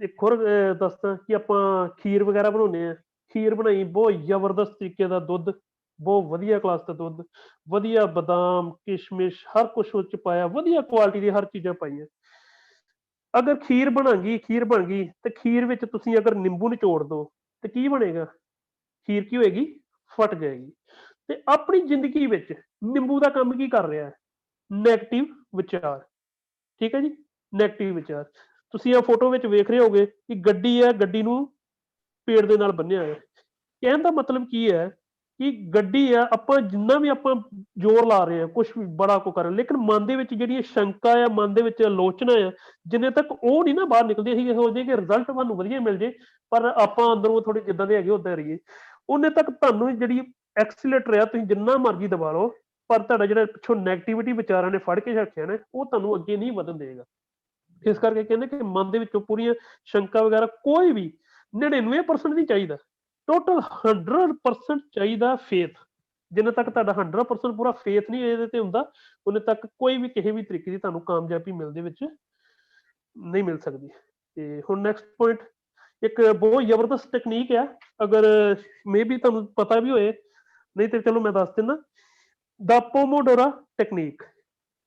ਇੱਕ ਹੋਰ ਦੱਸਦਾ ਕਿ ਆਪਾਂ ਖੀਰ ਵਗੈਰਾ ਬਣਾਉਂਦੇ ਹਾਂ। ਖੀਰ ਬਣਾਈ ਬਹੁਤ ਜ਼ਬਰਦਸਤ ਤਰੀਕੇ ਦਾ, ਦੁੱਧ ਬਹੁਤ ਵਧੀਆ ਕਲਾਸ ਦਾ ਦੁੱਧ, ਵਧੀਆ ਬਦਾਮ, ਕਿਸ਼ਮਿਸ਼, ਹਰ ਕੁਛ ਉਹ 'ਚ ਪਾਇਆ, ਵਧੀਆ ਕੁਆਲਿਟੀ ਦੀ ਹਰ ਚੀਜ਼ਾਂ ਪਾਈਆਂ। ਅਗਰ ਖੀਰ ਬਣ ਗਈ ਤੇ ਖੀਰ ਵਿੱਚ ਤੁਸੀਂ ਅਗਰ ਨਿੰਬੂ ਨਿਚੋੜ ਦਿਓ ਤੇ ਕੀ ਬਣੇਗਾ? ਖੀਰ ਕੀ ਹੋਏਗੀ? ਫਟ ਜਾਏਗੀ। ਤੇ ਆਪਣੀ ਜ਼ਿੰਦਗੀ ਵਿੱਚ ਨਿੰਬੂ ਦਾ ਕੰਮ ਕੀ ਕਰ ਰਿਹਾ ਹੈ? ਨੈਗੇਟਿਵ ਵਿਚਾਰ। ਠੀਕ ਹੈ ਜੀ। ਨੈਗੇਟਿਵ ਵਿਚਾਰ। ਤੁਸੀਂ ਇਹ ਫੋਟੋ ਵਿੱਚ ਵੇਖ ਰਹੇ ਹੋਗੇ ਕਿ ਗੱਡੀ ਹੈ, ਗੱਡੀ ਨੂੰ ਪੇੜ ਦੇ ਨਾਲ ਬੰਨਿਆ ਹੋਇਆ। ਕਹਿਣ ਦਾ ਮਤਲਬ ਕੀ ਹੈ ਕਿ ਗੱਡੀ ਆ, ਆਪਾਂ ਜਿੰਨਾ ਵੀ ਆਪਾਂ ਜ਼ੋਰ ਲਾ ਰਹੇ ਹਾਂ, ਕੁਛ ਵੀ ਬੜਾ ਕੁ ਕਰ ਰਹੇ, ਲੇਕਿਨ ਮਨ ਦੇ ਵਿੱਚ ਜਿਹੜੀ ਸ਼ੰਕਾ ਆ, ਮਨ ਦੇ ਵਿੱਚ ਆਲੋਚਨਾ ਆ, ਜਿੰਨੇ ਤੱਕ ਉਹ ਨਹੀਂ ਨਾ ਬਾਹਰ ਨਿਕਲਦੀ, ਅਸੀਂ ਸੋਚਦੇ ਕਿ ਰਿਜ਼ਲਟ ਤੁਹਾਨੂੰ ਵਧੀਆ ਮਿਲ ਜੇ, ਪਰ ਆਪਾਂ ਅੰਦਰੋਂ ਥੋੜੇ ਜਿੱਦਾਂ ਦੇ ਹੈਗੇ ਉਦਾਂ ਰਹੀਏ, ਉਹਨੇ ਤੱਕ ਤੁਹਾਨੂੰ ਜਿਹੜੀ ਐਕਸੀਲੇਟਰ ਆ ਤੁਸੀਂ ਜਿੰਨਾ ਮਰਜ਼ੀ ਦਬਾ ਲਓ, ਪਰ ਤੁਹਾਡਾ ਜਿਹੜਾ ਪਿੱਛੋਂ ਨੈਗੇਟਿਵਿਟੀ ਵਿਚਾਰਾਂ ਨੇ ਫੜ ਕੇ ਰੱਖਿਆ ਨਾ, ਉਹ ਤੁਹਾਨੂੰ ਅੱਗੇ ਨਹੀਂ ਵਧਣ ਦੇਗਾ। ਇਸ ਕਰਕੇ ਕਹਿੰਦੇ ਕਿ ਮਨ ਦੇ ਵਿੱਚੋਂ ਪੂਰੀਆਂ ਸ਼ੰਕਾ ਵਗੈਰਾ ਕੋਈ ਵੀ 99% ਨਹੀਂ ਚਾਹੀਦਾ, ਟੋਟਲ 100% ਚਾਹੀਦਾ ਫੇਥ। ਜਿੰਨੇ ਤੱਕ ਤੁਹਾਡਾ 100% ਪੂਰਾ ਫੇਥ ਨਹੀਂ ਇਹਦੇ ਤੇ ਹੁੰਦਾ, ਉਹਨੇ ਤੱਕ ਕੋਈ ਵੀ ਕਿਸੇ ਵੀ ਤਰੀਕੇ ਦੀ ਤੁਹਾਨੂੰ ਕਾਮਯਾਬੀ ਮਿਲਦੇ ਵਿੱਚ ਨਹੀਂ ਮਿਲ ਸਕਦੀ। ਤੇ ਹੁਣ ਨੈਕਸਟ ਪੁਆਇੰਟ, ਇੱਕ ਬਹੁਤ ਜ਼ਬਰਦਸਤ ਟੈਕਨੀਕ ਆ, ਅਗਰ ਮੇ ਬੀ ਤੁਹਾਨੂੰ ਪਤਾ ਵੀ ਹੋਏ, ਨਹੀਂ ਤੇ ਚਲੋ ਮੈਂ ਦੱਸ ਦਿੰਦਾ। ਦਾ ਪੋਮੋਡੋਰਾ ਟੈਕਨੀਕ,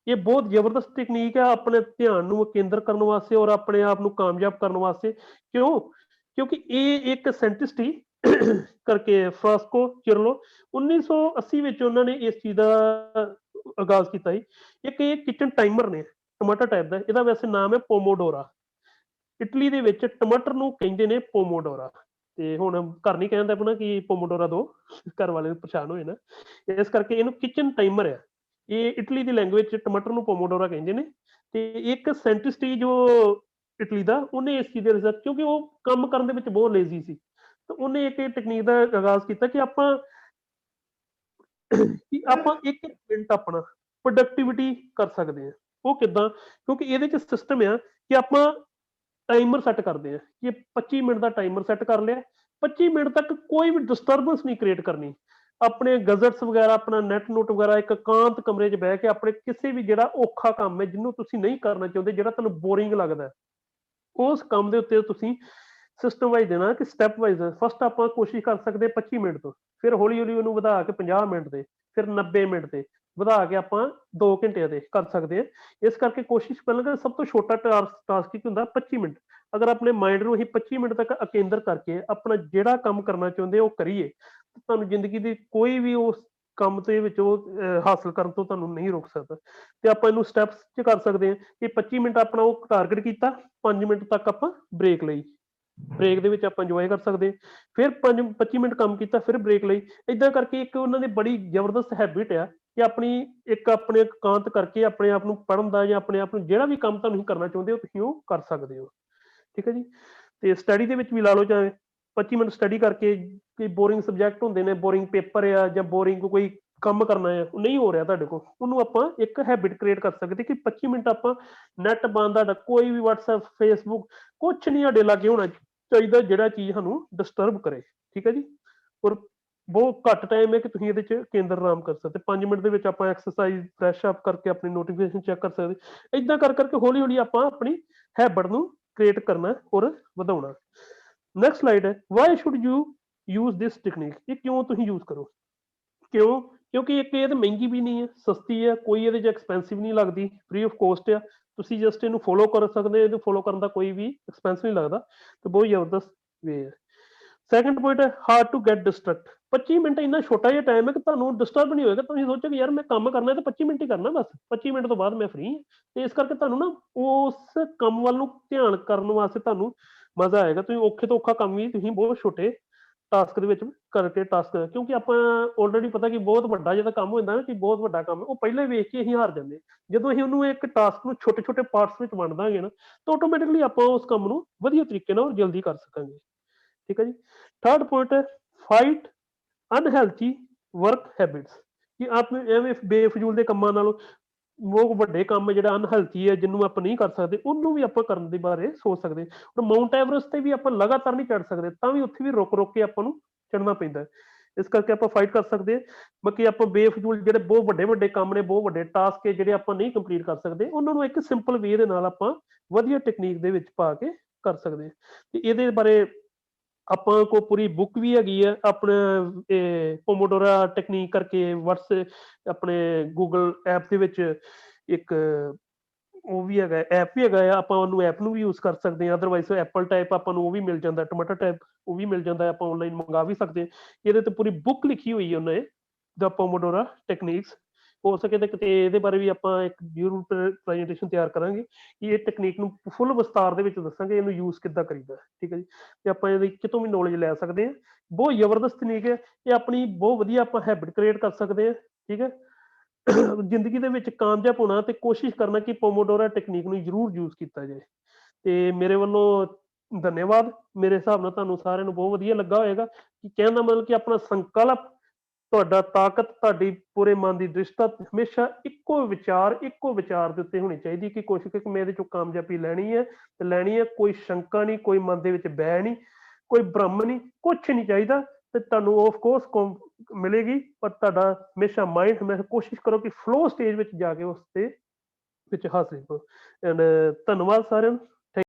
ਇਹ ਬਹੁਤ ਜ਼ਬਰਦਸਤ ਟੈਕਨੀਕ ਹੈ ਆਪਣੇ ਧਿਆਨ ਨੂੰ ਕੇਂਦਰ ਕਰਨ ਵਾਸਤੇ ਔਰ ਆਪਣੇ ਆਪ ਨੂੰ ਕਾਮਯਾਬ ਕਰਨ ਵਾਸਤੇ। ਕਿਉਂ? ਕਿਉਂਕਿ ਇਹ ਇੱਕ ਸਾਇੰਟਿਸਟ ਹੀ ਕਰਕੇ ਫਰਾਂਸਕੋ ਚਿਰਲੋ 1980 ਵਿੱਚ ਉਹਨਾਂ ਨੇ ਇਸ ਚੀਜ਼ ਦਾ ਆਗਾਜ਼ ਕੀਤਾ ਸੀ। ਇੱਕ ਇਹ ਕਿਚਨ ਟਾਈਮਰ ਨੇ, ਟਮਾਟਰ ਟਾਈਪ ਦਾ, ਇਹਦਾ ਵੈਸੇ ਨਾਮ ਹੈ ਪੋਮੋਡੋਰਾ। ਇਟਲੀ ਦੇ ਵਿੱਚ ਟਮਾਟਰ ਨੂੰ ਕਹਿੰਦੇ ਨੇ ਪੋਮੋਡੋਰਾ। ਤੇ ਹੁਣ ਘਰ ਨਹੀਂ ਕਹਿੰਦਾ ਆਪਣਾ ਕਿ ਪੋਮੋਡੋਰਾ ਦੋ ਘਰ ਵਾਲੇ ਪਰੇਸ਼ਾਨ ਹੋਏ ਨਾ, ਇਸ ਕਰਕੇ ਇਹਨੂੰ ਕਿਚਨ ਟਾਈਮਰ ਆ। ਇਹ ਇਟਲੀ ਦੀ ਲੈਂਗੁਏਜ 'ਚ ਟਮਾਟਰ ਨੂੰ ਪੋਮੋਡੋਰਾ ਕਹਿੰਦੇ ਨੇ। ਤੇ ਇੱਕ ਸਾਇੰਟਿਸਟ ਸੀ ਜੋ ਇਟਲੀ ਦਾ, ਉਹਨੇ ਇਸ ਚੀਜ਼ ਦੇ ਰਿਸਰਚ, ਕਿਉਂਕਿ ਉਹ ਕੰਮ ਕਰਨ ਦੇ ਵਿੱਚ ਬਹੁਤ ਲੇਜ਼ੀ ਸੀ, ਤੇ ਉਹਨੇ ਇੱਕ ਟੈਕਨੀਕ ਦਾ ਆਗਾਜ਼ ਕੀਤਾ ਕਿ ਆਪਾਂ 1-1 ਮਿੰਟ ਆਪਣਾ ਪ੍ਰੋਡਕਟਿਵਿਟੀ ਕਰ ਸਕਦੇ ਹਾਂ। ਉਹ ਕਿੱਦਾਂ? ਕਿਉਂਕਿ ਇਹਦੇ 'ਚ ਸਿਸਟਮ ਆ ਕਿ ਆਪਾਂ ਟਾਈਮਰ ਸੈੱਟ ਕਰਦੇ ਆ ਕਿ 25 ਮਿੰਟ ਦਾ ਟਾਈਮਰ ਸੈੱਟ ਕਰ ਲਿਆ, 25 ਮਿੰਟ ਤੱਕ ਕੋਈ ਵੀ ਡਿਸਟਰਬੈਂਸ ਨਹੀਂ ਕ੍ਰੀਏਟ ਕਰਨੀ। ਆਪਣੇ ਗੈਜਟਸ ਵਗੈਰਾ, ਆਪਣਾ ਨੈਟ ਨੂਟ ਵਗੈਰਾ ਇੱਕ ਇਕਾਂਤ ਕਮਰੇ 'ਚ ਬਹਿ ਕੇ ਆਪਣੇ ਕਿਸੇ ਵੀ ਜਿਹੜਾ ਔਖਾ ਕੰਮ ਹੈ, ਜਿਹਨੂੰ ਤੁਸੀਂ ਨਹੀਂ ਕਰਨਾ ਚਾਹੁੰਦੇ, ਜਿਹੜਾ ਤੁਹਾਨੂੰ ਬੋਰਿੰਗ ਲੱਗਦਾ ਹੈ, ਉਸ ਕੰਮ ਦੇ ਉੱਤੇ ਤੁਸੀਂ ਸਿਸਟਮ ਵਾਈਜ਼ ਦੇਣਾ ਕਿ ਸਟੈਪ ਵਾਈਜ਼ ਫਸਟ ਆਪਾਂ ਕੋਸ਼ਿਸ਼ ਕਰ ਸਕਦੇ 25 ਮਿੰਟ ਤੋਂ, ਫਿਰ ਹੌਲੀ ਹੌਲੀ ਉਹਨੂੰ ਵਧਾ ਕੇ 50 ਮਿੰਟ ਤੇ, ਫਿਰ 90 ਮਿੰਟ ਤੇ ਵਧਾ ਕੇ ਆਪਾਂ 2 ਘੰਟਿਆਂ ਦੇ ਕਰ ਸਕਦੇ ਹਾਂ। ਇਸ ਕਰਕੇ ਕੋਸ਼ਿਸ਼ ਪਹਿਲਾਂ ਸਭ ਤੋਂ ਛੋਟਾ ਟਾਸਕ ਕੀ ਹੁੰਦਾ 25 ਮਿੰਟ। ਅਗਰ ਆਪਣੇ ਮਾਈਂਡ ਨੂੰ ਅਸੀਂ 25 ਮਿੰਟ ਤੱਕ ਅਕੇਂਦਰ ਕਰਕੇ ਆਪਣਾ ਜਿਹੜਾ ਕੰਮ ਕਰਨਾ ਚਾਹੁੰਦੇ ਉਹ ਕਰੀਏ, ਤੁਹਾਨੂੰ ਜ਼ਿੰਦਗੀ ਦੀ ਕੋਈ ਵੀ ਉਸ ਕੰਮ ਦੇ ਵਿੱਚ ਉਹ ਹਾਸਲ ਕਰਨ ਤੋਂ ਤੁਹਾਨੂੰ ਨਹੀਂ ਰੋਕ ਸਕਦਾ। ਤੇ ਆਪਾਂ ਇਹਨੂੰ ਸਟੈਪਸ 'ਚ ਕਰ ਸਕਦੇ ਹਾਂ ਕਿ 25 ਮਿੰਟ ਆਪਣਾ ਉਹ ਟਾਰਗੇਟ ਕੀਤਾ, 5 ਮਿੰਟ ਤੱਕ ਆਪਾਂ ਬ੍ਰੇਕ ਲਈ, ਬ੍ਰੇਕ ਦੇ ਵਿੱਚ ਆਪਾਂ ਇੰਜੋਏ ਕਰ ਸਕਦੇ, ਫਿਰ 25 ਮਿੰਟ ਕੰਮ ਕੀਤਾ, ਫਿਰ ਬ੍ਰੇਕ ਲਈ। ਏਦਾਂ ਕਰਕੇ ਇੱਕ ਉਹਨਾਂ ਦੀ ਬੜੀ ਜ਼ਬਰਦਸਤ ਹੈਬਿਟ ਆ ਕਿ ਆਪਣੇ ਇਕਾਂਤ ਕਰਕੇ ਆਪਣੇ ਆਪ ਨੂੰ ਪੜ੍ਹਨ ਦਾ ਜਾਂ ਆਪਣੇ ਆਪ ਨੂੰ ਜਿਹੜਾ ਵੀ ਕੰਮ ਤੁਹਾਨੂੰ ਕਰਨਾ ਚਾਹੁੰਦੇ ਹੋ ਤੁਸੀਂ ਉਹ ਕਰ ਸਕਦੇ ਹੋ। ਠੀਕ ਹੈ ਜੀ। ਤੇ ਸਟੱਡੀ ਦੇ ਵਿੱਚ ਵੀ ਲਾ ਲਓ, ਚਾਹੇ 25 ਮਿੰਟ ਸਟੱਡੀ ਕਰਕੇ, ਕੋਈ ਬੋਰਿੰਗ ਸਬਜੈਕਟ ਹੁੰਦੇ ਨੇ, ਬੋਰਿੰਗ ਪੇਪਰ ਆ ਜਾਂ ਬੋਰਿੰਗ ਕੋਈ ਕੰਮ ਕਰਨਾ ਆ, ਉਹ ਨਹੀਂ ਹੋ ਰਿਹਾ ਤੁਹਾਡੇ ਕੋਲ, ਉਹਨੂੰ ਆਪਾਂ ਇੱਕ ਹੈਬਿਟ ਕ੍ਰੀਏਟ ਕਰ ਸਕਦੇ ਕਿ 25 ਮਿੰਟ ਆਪਾਂ ਨੈਟ ਬੰਦ, ਤੁਹਾਡਾ ਕੋਈ ਵੀ WhatsApp Facebook ਕੁਛ ਨਹੀਂ ਸਾਡੇ ਲਾਗੇ ਹੋਣਾ ਚਾਹੀਦਾ ਜਿਹੜਾ ਚੀਜ਼ ਸਾਨੂੰ ਡਿਸਟਰਬ ਕਰੇ। ਠੀਕ ਹੈ ਜੀ। ਔਰ ਬਹੁਤ ਘੱਟ ਟਾਈਮ ਹੈ ਕਿ ਤੁਸੀਂ ਇਹਦੇ 'ਚ ਕੇਂਦਰ ਆਰਾਮ ਕਰ ਸਕਦੇ। 5 ਮਿੰਟ ਦੇ ਵਿੱਚ ਆਪਾਂ ਐਕਸਰਸਾਈਜ਼ ਫਰੈਸ਼ ਅਪ ਕਰਕੇ ਆਪਣੀ ਨੋਟੀਫਿਕੇਸ਼ਨ ਚੈੱਕ ਕਰ ਸਕਦੇ। ਏਦਾਂ ਕਰ ਕਰਕੇ ਹੌਲੀ ਹੌਲੀ ਆਪਾਂ ਆਪਣੀ ਹੈਬਿਟ ਨੂੰ ਕ੍ਰੀਏਟ ਕਰਨਾ ਔਰ ਵਧਾਉਣਾ। ਨੈਕਸਟ ਸਲਾਈਡ ਹੈ, why should you use this technique. ਇਹ ਕਿਉਂ ਤੁਸੀਂ ਯੂਜ਼ ਕਰੋ? ਕਿਉਂ? ਕਿਉਂਕਿ ਇੱਕ ਇਹ ਤਾਂ ਮਹਿੰਗੀ ਵੀ ਨਹੀਂ ਹੈ, ਸਸਤੀ ਹੈ, ਕੋਈ ਇਹਦੇ 'ਚ ਐਕਸਪੈਂਸਿਵ ਨਹੀਂ ਲੱਗਦੀ, ਫ੍ਰੀ ਆਫ ਕੋਸਟ ਆ। ਤੁਸੀਂ ਜਸਟ ਇਹਨੂੰ ਫੋਲੋ ਕਰ ਸਕਦੇ, ਇਹਨੂੰ ਫੋਲੋ ਕਰਨ ਦਾ ਕੋਈ ਵੀ ਐਕਸਪੈਂਸ ਨਹੀਂ ਲੱਗਦਾ, ਤੇ ਬਹੁਤ ਜ਼ਬਰਦਸਤ ਵੇ ਹੈ। ਸੈਕੰਡ ਪੁਆਇੰਟ ਹੈ, hard to get distract. 25 minute ਇੰਨਾ ਛੋਟਾ ਜਿਹਾ ਟਾਈਮ ਹੈ ਕਿ ਤੁਹਾਨੂੰ ਡਿਸਟਰਬ ਨਹੀਂ ਹੋਏਗਾ। ਤੁਸੀਂ ਸੋਚੋਗੇ ਯਾਰ ਮੈਂ ਕੰਮ ਕਰਨਾ ਤਾਂ 25 ਮਿੰਟ ਹੀ ਕਰਨਾ, ਬਸ 25 ਮਿੰਟ ਤੋਂ ਬਾਅਦ ਮੈਂ ਫ੍ਰੀ ਹਾਂ। ਤੇ ਇਸ ਕਰਕੇ ਤੁਹਾਨੂੰ ਨਾ ਉਸ ਕੰਮ ਵੱਲ ਨੂੰ ਧਿਆਨ ਕਰਨ ਵਾਸਤੇ ਤੁਹਾਨੂੰ ਮਜ਼ਾ ਆਏਗਾ। ਤੁਸੀਂ ਔਖੇ ਤੋਂ ਔਖਾ ਕੰਮ ਵੀ ਤੁਸੀਂ ਬਹੁਤ ਛੋਟੇ ਟਾਸਕ ਦੇ ਵਿੱਚ ਕਰਕੇ ਟਾਸਕ, ਕਿਉਂਕਿ ਆਪਾਂ ਆਲਰੇਡੀ ਪਤਾ ਕਿ ਬਹੁਤ ਵੱਡਾ ਜਿਹੜਾ ਕੰਮ ਹੁੰਦਾ ਨਾ ਕਿ ਬਹੁਤ ਵੱਡਾ ਕੰਮ, ਉਹ ਪਹਿਲਾਂ ਹੀ ਵੇਖ ਕੇ ਅਸੀਂ ਹਾਰ ਜਾਂਦੇ। ਜਦੋਂ ਅਸੀਂ ਉਹਨੂੰ ਇੱਕ ਟਾਸਕ ਨੂੰ ਛੋਟੇ ਛੋਟੇ ਪਾਰਟਸ ਵਿੱਚ ਵੰਡ ਦਾਂਗੇ ਨਾ, ਤਾਂ ਆਟੋਮੈਟਿਕਲੀ ਆਪਾਂ ਉਸ ਕੰਮ ਨੂੰ ਵਧੀਆ ਤਰੀਕੇ ਨਾਲ ਜਲਦੀ ਕਰ ਸਕਾਂਗੇ। ਠੀਕ ਹੈ ਜੀ। ਥਰਡ ਪੁਆਇੰਟ ਹੈ, ਫਾਈਟ ਅਨਹੈਲਥੀ ਵਰਕ ਹੈਬਿਟਸ। ਕਿ ਆਪ ਐਵੇਂ ਬੇਫਜ਼ੂਲ ਦੇ ਕੰਮਾਂ ਨਾਲੋਂ ਉਹ ਵੱਡੇ ਕੰਮ ਜਿਹੜਾ ਅਨਹੈਲਥੀ ਹੈ, ਜਿਹਨੂੰ ਆਪਾਂ ਨਹੀਂ ਕਰ ਸਕਦੇ, ਉਹਨੂੰ ਵੀ ਆਪਾਂ ਕਰਨ ਦੇ ਬਾਰੇ ਸੋਚ ਸਕਦੇ। ਹੁਣ ਮਾਊਂਟ ਐਵਰੈਸਟ ਤੇ ਵੀ ਆਪਾਂ ਲਗਾਤਾਰ ਨਹੀਂ ਚੜ੍ਹ ਸਕਦੇ, ਤਾਂ ਵੀ ਉੱਥੇ ਵੀ ਰੁਕ ਰੁਕ ਕੇ ਆਪਾਂ ਨੂੰ ਚੜ੍ਹਨਾ ਪੈਂਦਾ। ਇਸ ਕਰਕੇ ਆਪਾਂ ਫਾਈਟ ਕਰ ਸਕਦੇ ਹਾਂ। ਬਾਕੀ ਆਪਾਂ ਬੇਫਜ਼ੂਲ ਜਿਹੜੇ ਬਹੁਤ ਵੱਡੇ ਵੱਡੇ ਕੰਮ ਨੇ, ਬਹੁਤ ਵੱਡੇ ਟਾਸਕ ਹੈ ਜਿਹੜੇ ਆਪਾਂ ਨਹੀਂ ਕੰਪਲੀਟ ਕਰ ਸਕਦੇ, ਉਹਨਾਂ ਨੂੰ ਇੱਕ ਸਿੰਪਲ ਵੇ ਦੇ ਨਾਲ ਆਪਾਂ ਵਧੀਆ ਟੈਕਨੀਕ ਦੇ ਵਿੱਚ ਪਾ ਕੇ ਕਰ ਸਕਦੇ ਹਾਂ। ਤੇ ਇਹਦੇ ਬਾਰੇ ਆਪਾਂ ਕੋਲ ਪੂਰੀ ਬੁੱਕ ਵੀ ਹੈਗੀ ਹੈ, ਆਪਣਾ ਪੋਮੋਡੋਰਾ ਟੈਕਨੀਕ ਕਰਕੇ ਆਪਣੇ ਗੂਗਲ ਐਪ ਦੇ ਵਿੱਚ ਇੱਕ ਉਹ ਵੀ ਹੈਗਾ, ਐਪ ਵੀ ਹੈਗਾ ਆ। ਆਪਾਂ ਉਹਨੂੰ ਐਪ ਨੂੰ ਵੀ ਯੂਜ਼ ਕਰ ਸਕਦੇ ਹਾਂ, ਅਦਰਵਾਈਜ਼ ਐਪਲ ਟਾਈਪ ਆਪਾਂ ਨੂੰ ਉਹ ਵੀ ਮਿਲ ਜਾਂਦਾ, ਟਮਾਟਰ ਟਾਈਪ ਉਹ ਵੀ ਮਿਲ ਜਾਂਦਾ, ਆਪਾਂ ਆਨਲਾਈਨ ਮੰਗਾ ਵੀ ਸਕਦੇ ਹਾਂ। ਇਹਦੇ ਤੇ ਪੂਰੀ ਬੁੱਕ ਲਿਖੀ ਹੋਈ ਹੈ ਉਹਨੇ, ਦ ਪੋਮੋਡੋਰਾ ਟੈਕਨੀਕਸ। ਹੋ ਸਕੇ ਤਾਂ ਕਿਤੇ ਇਹਦੇ ਬਾਰੇ ਵੀ ਆਪਾਂ ਇੱਕ ਜ਼ਰੂਰ ਪ੍ਰੈਜੈਂਟੇਸ਼ਨ ਤਿਆਰ ਕਰਾਂਗੇ ਕਿ ਇਹ ਟੈਕਨੀਕ ਨੂੰ ਫੁੱਲ ਵਿਸਤਾਰ ਦੇ ਵਿੱਚ ਦੱਸਾਂਗੇ, ਇਹਨੂੰ ਯੂਜ਼ ਕਿੱਦਾਂ ਕਰੀਦਾ। ਠੀਕ ਹੈ ਜੀ। ਤੇ ਆਪਾਂ ਇਹਦੀ ਕਿਤੋਂ ਵੀ ਨੌਲੇਜ ਲੈ ਸਕਦੇ ਹਾਂ। ਬਹੁਤ ਜ਼ਬਰਦਸਤ ਤਕਨੀਕ ਹੈ ਇਹ, ਆਪਣੀ ਬਹੁਤ ਵਧੀਆ ਆਪਾਂ ਹੈਬਿਟ ਕ੍ਰੀਏਟ ਕਰ ਸਕਦੇ ਹਾਂ। ਠੀਕ ਹੈ। ਜ਼ਿੰਦਗੀ ਦੇ ਵਿੱਚ ਕਾਮਯਾਬ ਹੋਣਾ ਤੇ ਕੋਸ਼ਿਸ਼ ਕਰਨਾ ਕਿ ਪੋਮੋਡੋਰਾ ਟੈਕਨੀਕ ਨੂੰ ਜ਼ਰੂਰ ਯੂਜ਼ ਕੀਤਾ ਜਾਏ। ਤੇ ਮੇਰੇ ਵੱਲੋਂ ਧੰਨਵਾਦ। ਮੇਰੇ ਹਿਸਾਬ ਨਾਲ ਤੁਹਾਨੂੰ ਸਾਰਿਆਂ ਨੂੰ ਬਹੁਤ ਵਧੀਆ ਲੱਗਾ ਹੋਏਗਾ ਕਿ ਕਹਿਣ ਦਾ ਮਤਲਬ ਕਿ ਆਪਣਾ ਸੰਕਲਪ, ਤੁਹਾਡਾ ਤਾਕਤ, ਤੁਹਾਡੀ ਪੂਰੇ ਮਨ ਦੀ ਦ੍ਰਿਸ਼ਟਤਾ ਹਮੇਸ਼ਾ ਇੱਕੋ ਵਿਚਾਰ ਦੇ ਉੱਤੇ ਹੋਣੀ ਚਾਹੀਦੀ ਕਿ ਕੋਸ਼ਿਸ਼ ਕਿ ਮੈਂ ਇਹਦੇ ਚੋਂ ਕਾਮਯਾਬੀ ਲੈਣੀ ਹੈ ਤੇ ਲੈਣੀ ਹੈ। ਕੋਈ ਸ਼ੰਕਾ ਨਹੀਂ, ਕੋਈ ਮਨ ਦੇ ਵਿੱਚ ਬੈ ਨਹੀਂ, ਕੋਈ ਭ੍ਰਮ ਨਹੀਂ, ਕੁਛ ਨਹੀਂ ਚਾਹੀਦਾ। ਤੇ ਤੁਹਾਨੂੰ ਆਫ ਕੋਰਸ ਮਿਲੇਗੀ, ਪਰ ਤੁਹਾਡਾ ਹਮੇਸ਼ਾ ਮਾਈਂਡ, ਹਮੇਸ਼ਾ ਕੋਸ਼ਿਸ਼ ਕਰੋ ਕਿ ਫਲੋ ਸਟੇਜ ਵਿੱਚ ਜਾ ਕੇ ਉਸ ਤੇ ਵਿੱਚ ਹਾਸਿਲ ਕਰੋ। ਐਂਡ ਧੰਨਵਾਦ ਸਾਰਿਆਂ ਨੂੰ।